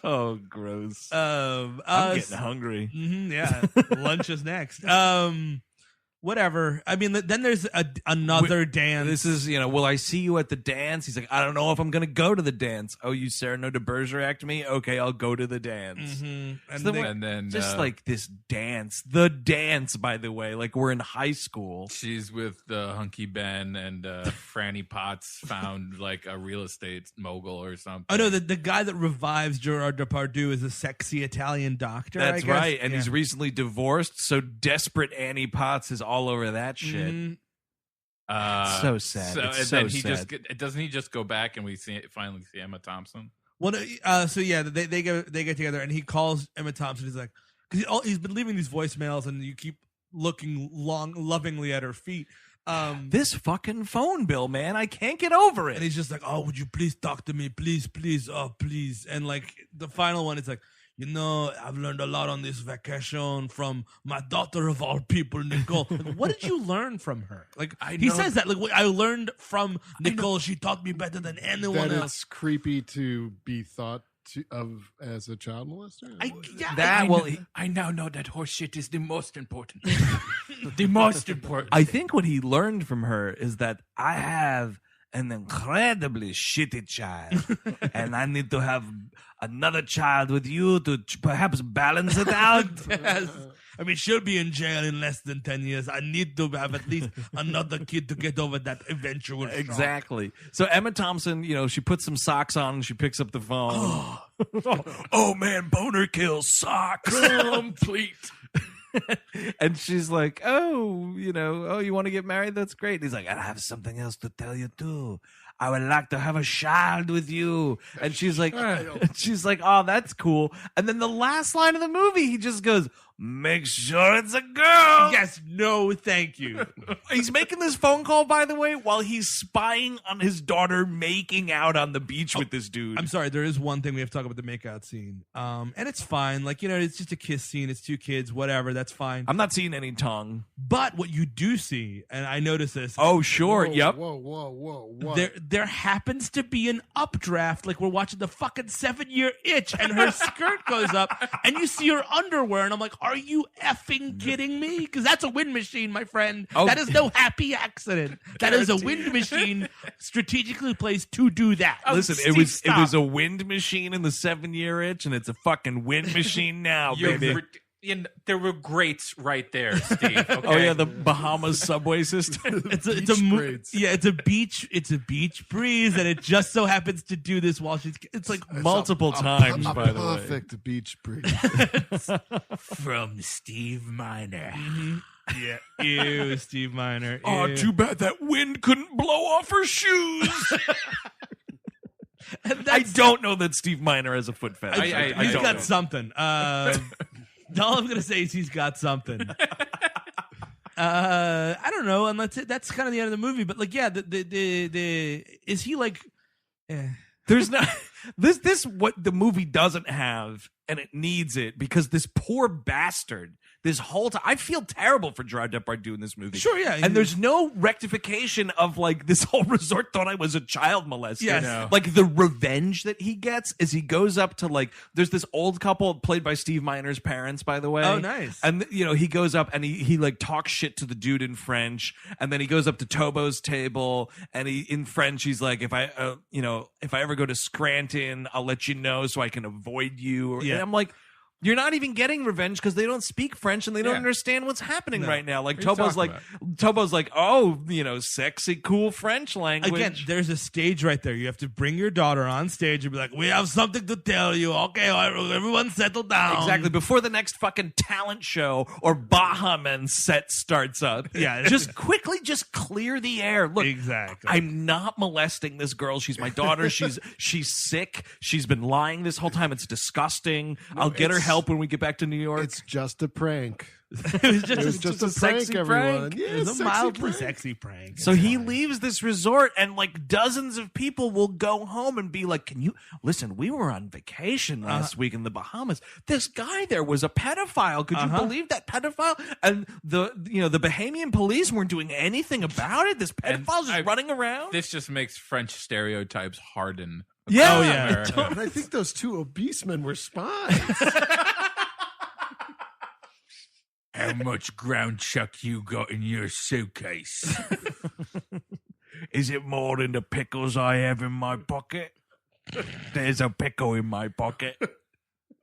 Oh, gross. I'm getting hungry. Yeah, lunch is next. Whatever. I mean, then there's another dance. This is, you know, will I see you at the dance? He's like, I don't know if I'm going to go to the dance. Oh, you Cyrano de Bergerac me? Okay, I'll go to the dance. Mm-hmm. And then just like this dance. The dance, by the way. Like we're in high school. She's with Hunky Ben and Franny Potts found like a real estate mogul or something. Oh, no, the guy that revives Gérard Depardieu is a sexy Italian doctor, That's I guess. right. And he's recently divorced, so desperate Annie Potts is all over that shit. Mm-hmm. So sad. So, it's and so then he sad. doesn't he just go back and we finally see Emma Thompson? Well, so yeah, they get together and he calls Emma Thompson. He's like, because he's been leaving these voicemails and you keep looking lovingly at her feet. This fucking phone bill, man, I can't get over it. And he's just like, oh, would you please talk to me, please, oh, please. And like the final one is like, you know, I've learned a lot on this vacation from my daughter of all people, Nicole. Like, what did you learn from her? Like he says that, like I learned from Nicole. She taught me better than anyone else. It's creepy to be thought of as a child molester. I now know that horse shit is the most important. The most important. I think what he learned from her is that I have an incredibly shitty child, and I need to have another child with you to perhaps balance it out. Yes. I mean, she'll be in jail in less than 10 years. I need to have at least another kid to get over that eventual shock. Exactly. So Emma Thompson, you know, she puts some socks on and she picks up the phone. Oh man, boner kills socks. Complete. And she's like, oh, you want to get married? That's great. And he's like, I have something else to tell you too. I would like to have a child with you. And she's like, oh, that's cool. And then the last line of the movie, he just goes, make sure it's a girl. Yes, no, thank you. He's making this phone call, by the way, while he's spying on his daughter making out on the beach with this dude. I'm sorry, there is one thing we have to talk about the makeout scene. And it's fine. Like, you know, it's just a kiss scene. It's two kids, whatever. That's fine. I'm not seeing any tongue. But what you do see, and I noticed this. Oh, sure. Yep. Whoa. There happens to be an updraft, like we're watching the fucking 7-Year Itch, and her skirt goes up, and you see her underwear, and I'm like, are you effing kidding me? Because that's a wind machine, my friend. Oh. That is no happy accident. That is a wind machine strategically placed to do that. Listen, Steve, it was a wind machine in the 7-Year Itch, and it's a fucking wind machine now, baby. There were grates right there, Steve. Okay? Oh yeah, the Bahamas subway system. It's a beach breeze, and it just so happens to do this while she's. It's like multiple times, by the way. Perfect beach breeze. From Steve Miner. Mm-hmm. Yeah, ew, Steve Miner. Oh, ew. too bad that wind couldn't blow off her shoes. I don't know that Steve Miner has a foot fetish. He's don't got know. something. All I'm gonna say is he's got something. I don't know, and that's kind of the end of the movie. But like, yeah, the is he like? There's not this what the movie doesn't have and it needs it because this poor bastard, this whole time, I feel terrible for Gérard Depardieu in this movie. Sure, yeah. And there's no rectification of like this whole resort thought I was a child molester. Yes. No. Like the revenge that he gets is he goes up to like, there's this old couple played by Steve Miner's parents, by the way. Oh, nice. And he goes up and he like talks shit to the dude in French, and then he goes up to Tobo's table and in French he's like, if I ever go to Scranton, I'll let you know so I can avoid you. Yeah. And I'm like, you're not even getting revenge because they don't speak French and they don't understand what's happening right now. Like Tobo's like, oh, sexy, cool French language. Again, there's a stage right there. You have to bring your daughter on stage and be like, we have something to tell you. Okay, everyone settle down. Exactly. Before the next fucking talent show or Baha Men set starts up. Yeah. Just quickly just clear the air. Look, Exactly. I'm not molesting this girl. She's my daughter. She's sick. She's been lying this whole time. It's disgusting. I'll get her help when we get back to New York. It's just a prank. It was just a prank, sexy everyone. prank. Yeah, It was a sexy mildly prank. sexy prank. So It's he fine. leaves this resort and like dozens of people will go home and be like, can you listen, we were on vacation last week in the Bahamas. This guy there was a pedophile. Could you believe that pedophile? And the Bahamian police weren't doing anything about it. This pedophile's just running around. This just makes French stereotypes harden. Yeah. Oh, yeah. America. And I think those two obese men were spies. How much ground chuck you got in your suitcase? Is it more than the pickles I have in my pocket? There's a pickle in my pocket.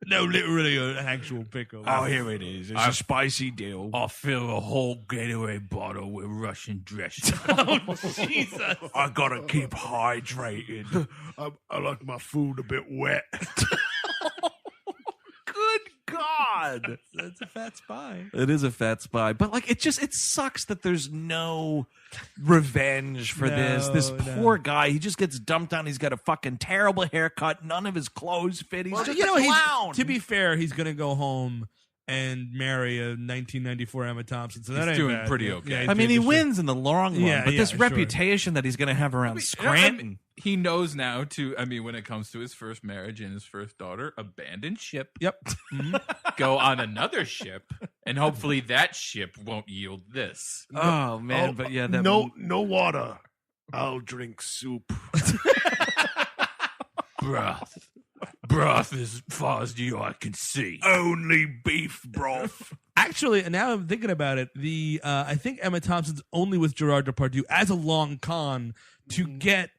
No, literally an actual pickle. Oh, here it is. It's a spicy deal. I'll fill a whole Gatorade bottle with Russian dressing. Oh, Jesus. I gotta keep hydrated. I like my food a bit wet. Good God. That's a fat spy. It is a fat spy. But like it sucks that there's no revenge for this. This poor guy, he just gets dumped on. He's got a fucking terrible haircut. None of his clothes fit. He's just a clown. To be fair, he's going to go home and marry a 1994 Emma Thompson. So that He's ain't doing bad. pretty okay. I mean, he wins in the long run, Yeah, but yeah, this sure. reputation that he's going to have around Scranton. He knows now when it comes to his first marriage and his first daughter, abandon ship. Yep. Go on another ship, and hopefully that ship won't yield this. Oh man, but yeah, that no water. I'll drink soup. Broth as far as the eye can see. only beef broth. Actually, now I'm thinking about it. I think Emma Thompson's only with Gérard Depardieu as a long con to get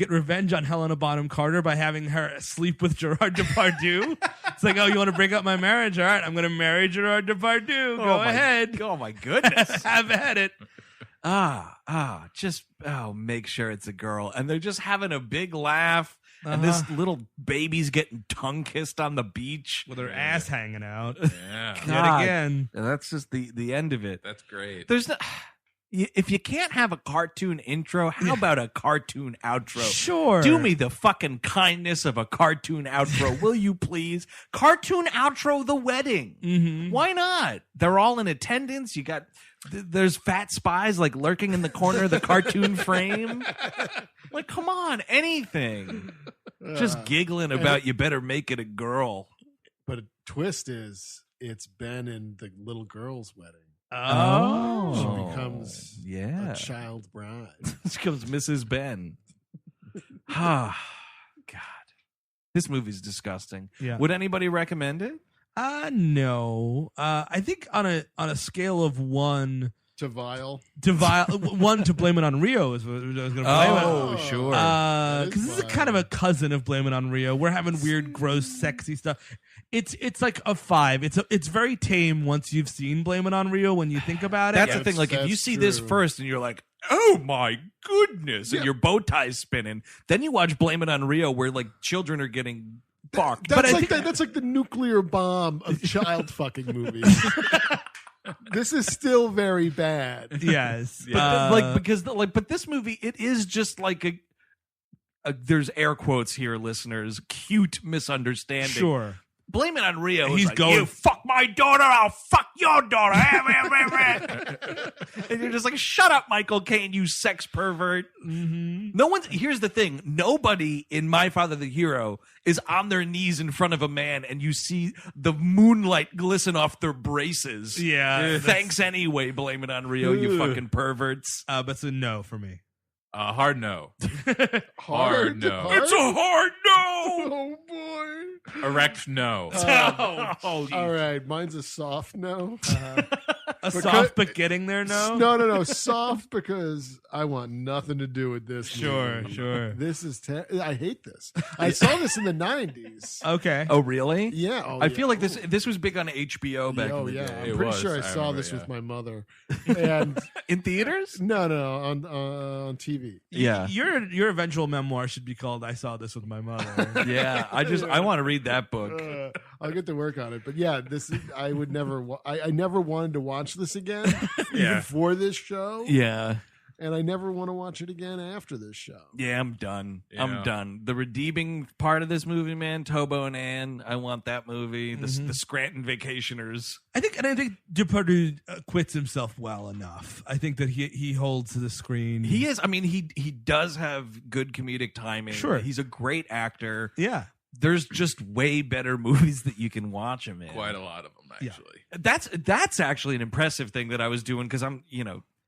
revenge on Helena Bonham Carter by having her sleep with Gérard Depardieu. It's like, oh, you want to break up my marriage? All right, I'm going to marry Gérard Depardieu. Go ahead. Oh my goodness. Have at it. Make sure it's a girl. And they're just having a big laugh. And this little baby's getting tongue kissed on the beach. With her ass hanging out. Yeah, Yet God. again. And that's just the end of it. that's great. There's no, if you can't have a cartoon intro, how about a cartoon outro? Sure. Do me the fucking kindness of a cartoon outro, will you please? Cartoon outro the wedding. Mm-hmm. Why not? They're all in attendance. You got there's fat spies like lurking in the corner of the cartoon frame. Like, come on, anything. Just giggling about you better make it a girl. But a twist is it's Ben and the little girl's wedding. Oh. She becomes yeah. a child bride. She becomes Mrs. Ben. Ah, God. This movie's disgusting. Yeah. Would anybody recommend it? No. I think on a scale of 1 To Vile. to one to Blame It on Rio is what I was going to blame it. Sure. Because this is kind of a cousin of Blame It on Rio. We're having weird, gross, sexy stuff. It's like a 5. It's very tame once you've seen Blame It on Rio. When you think about it, That's the thing. Like, if you that's see this true. first and you're like, oh my goodness, and your bow tie's spinning, then you watch Blame It on Rio where like children are getting fucked. That's But I like think that's like the nuclear bomb of child fucking movies. This is still very bad. yes, but this movie, it is just like a there's air quotes here, listeners, cute misunderstanding. sure. Blame It on Rio. He's like, going, you fuck my daughter, I'll fuck your daughter. And you're just like, shut up, Michael Caine, you sex pervert. No one's. Here's the thing: nobody in My Father the Hero is on their knees in front of a man, and you see the moonlight glisten off their braces. Yeah. Thanks anyway. Blame It on Rio, you fucking perverts. But it's a no for me. Hard no. Hard no. It's a hard no. Oh boy. Erect no. Oh, All right, mine's a soft no. A soft but getting there no? No. Soft because I want nothing to do with this. Sure, movie. sure. This is. I hate this. I saw this in the 90s. Okay. Oh, really? Yeah. Oh, I yeah. feel like this was big on HBO back in the yeah. day. I'm It pretty was. sure I I saw remember, this with yeah. my mother. And In theaters? no, on TV. Yeah. Your eventual memoir should be called "I Saw This with My Mother." Yeah. I want to read that book. I'll get to work on it. But yeah, I would never. I never wanted to watch this again, even for this show. Yeah. And I never want to watch it again after this show. Yeah, I'm done. Yeah. I'm done. The redeeming part of this movie, man, Tobo and Ann, I want that movie. The Scranton Vacationers. I think Depardieu quits himself well enough. I think that he holds to the screen. He is. I mean, he does have good comedic timing. Sure. He's a great actor. Yeah. There's just way better movies that you can watch him in. Quite a lot of them, actually. That's actually an impressive thing that I was doing because I'm,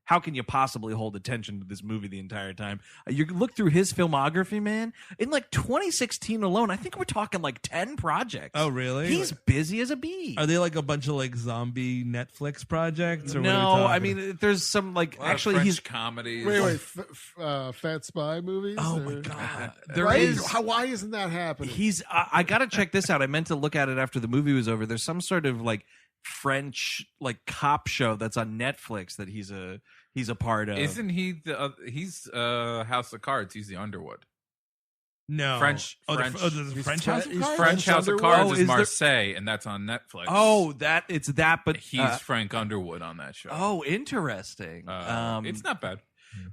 how can you possibly hold attention to this movie the entire time? You look through his filmography, man. In like 2016 alone, I think we're talking like 10 projects. Oh, really? He's busy as a bee. Are they like a bunch of like zombie Netflix projects? Or No, what are we I talking? mean, there's some like A lot of actually French he's. comedies. Wait, Fat Spy movies? Oh Or- my god, Why isn't that happening? He's. I got to check this out. I meant to look at it after the movie was over. There's some sort of like French like cop show that's on Netflix that he's a part of. Isn't he he's House of Cards? He's the Underwood. no French- the He's French Fre- House of he's Cards? French House of Underwood? Cards Oh, is is there- Marseille, and that's on Netflix. Oh, it's that, but he's Frank Underwood on that show. oh, interesting. It's not bad.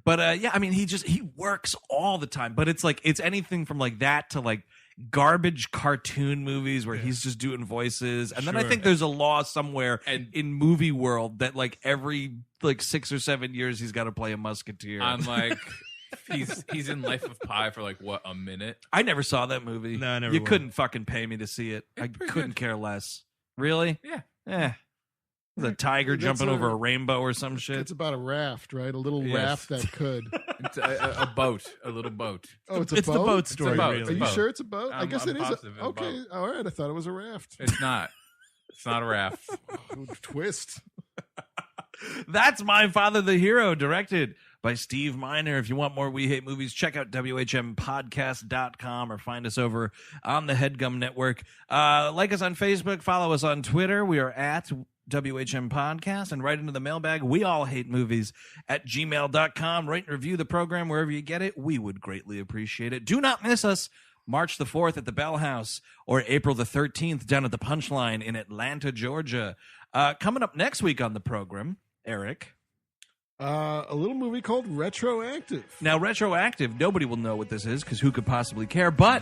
But yeah, I mean, he works all the time. But it's like it's anything from like that to like garbage cartoon movies where he's just doing voices. And then I Sure. think there's a law somewhere And- in movie world that like every like 6 or 7 years he's got to play a musketeer. On like he's in Life of Pi for like what, a minute? I never saw that movie. No, I never You will. couldn't fucking pay me to see it. I pretty couldn't good. care less. Really? Yeah. The tiger That's jumping a- over a rainbow or some shit. It's about a raft, right? A little Yes. raft that could. It's a boat, a little boat. Oh, it's a It's boat? the boat story, boat. Are really. you boat. sure it's a boat? I I'm- guess I'm it is. positive it's a Okay, boat. all right. I thought it was a raft. It's not. It's not a raft. Ooh, twist. That's My Father the Hero, directed by Steve Miner. If you want more We Hate Movies, check out WHMpodcast.com or find us over on the HeadGum Network. Like us on Facebook, follow us on Twitter. We are at WHM Podcast, and right into the mailbag, we all hate movies at gmail.com. Rate and review the program wherever you get it. We would greatly appreciate it. Do not miss us March the 4th at the Bell House or April the 13th down at the Punchline in Atlanta, Georgia. Coming up next week on the program, Eric. A little movie called Retroactive. Now, Retroactive, nobody will know what this is because who could possibly care? But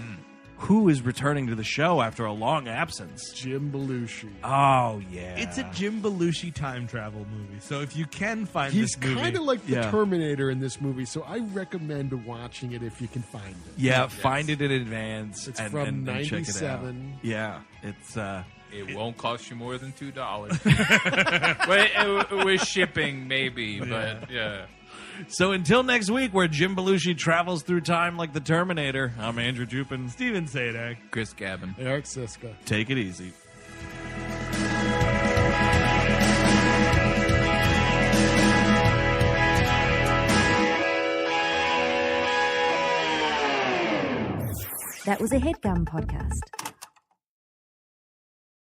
who is returning to the show after a long absence? Jim Belushi. Oh, yeah. It's a Jim Belushi time travel movie. So if you can find He's this movie, kind of like the Yeah. Terminator in this movie, so I recommend watching it if you can find it. Yeah, find it in advance. It's and, from and check it out. 97. Yeah, it's It won't cost you more than $2. With shipping, maybe, but yeah. so until next week, where Jim Belushi travels through time like the Terminator. I'm Andrew Jupin. Steven Sadak. Chris Gavin. Eric Siska. Take it easy. That was a HeadGum podcast.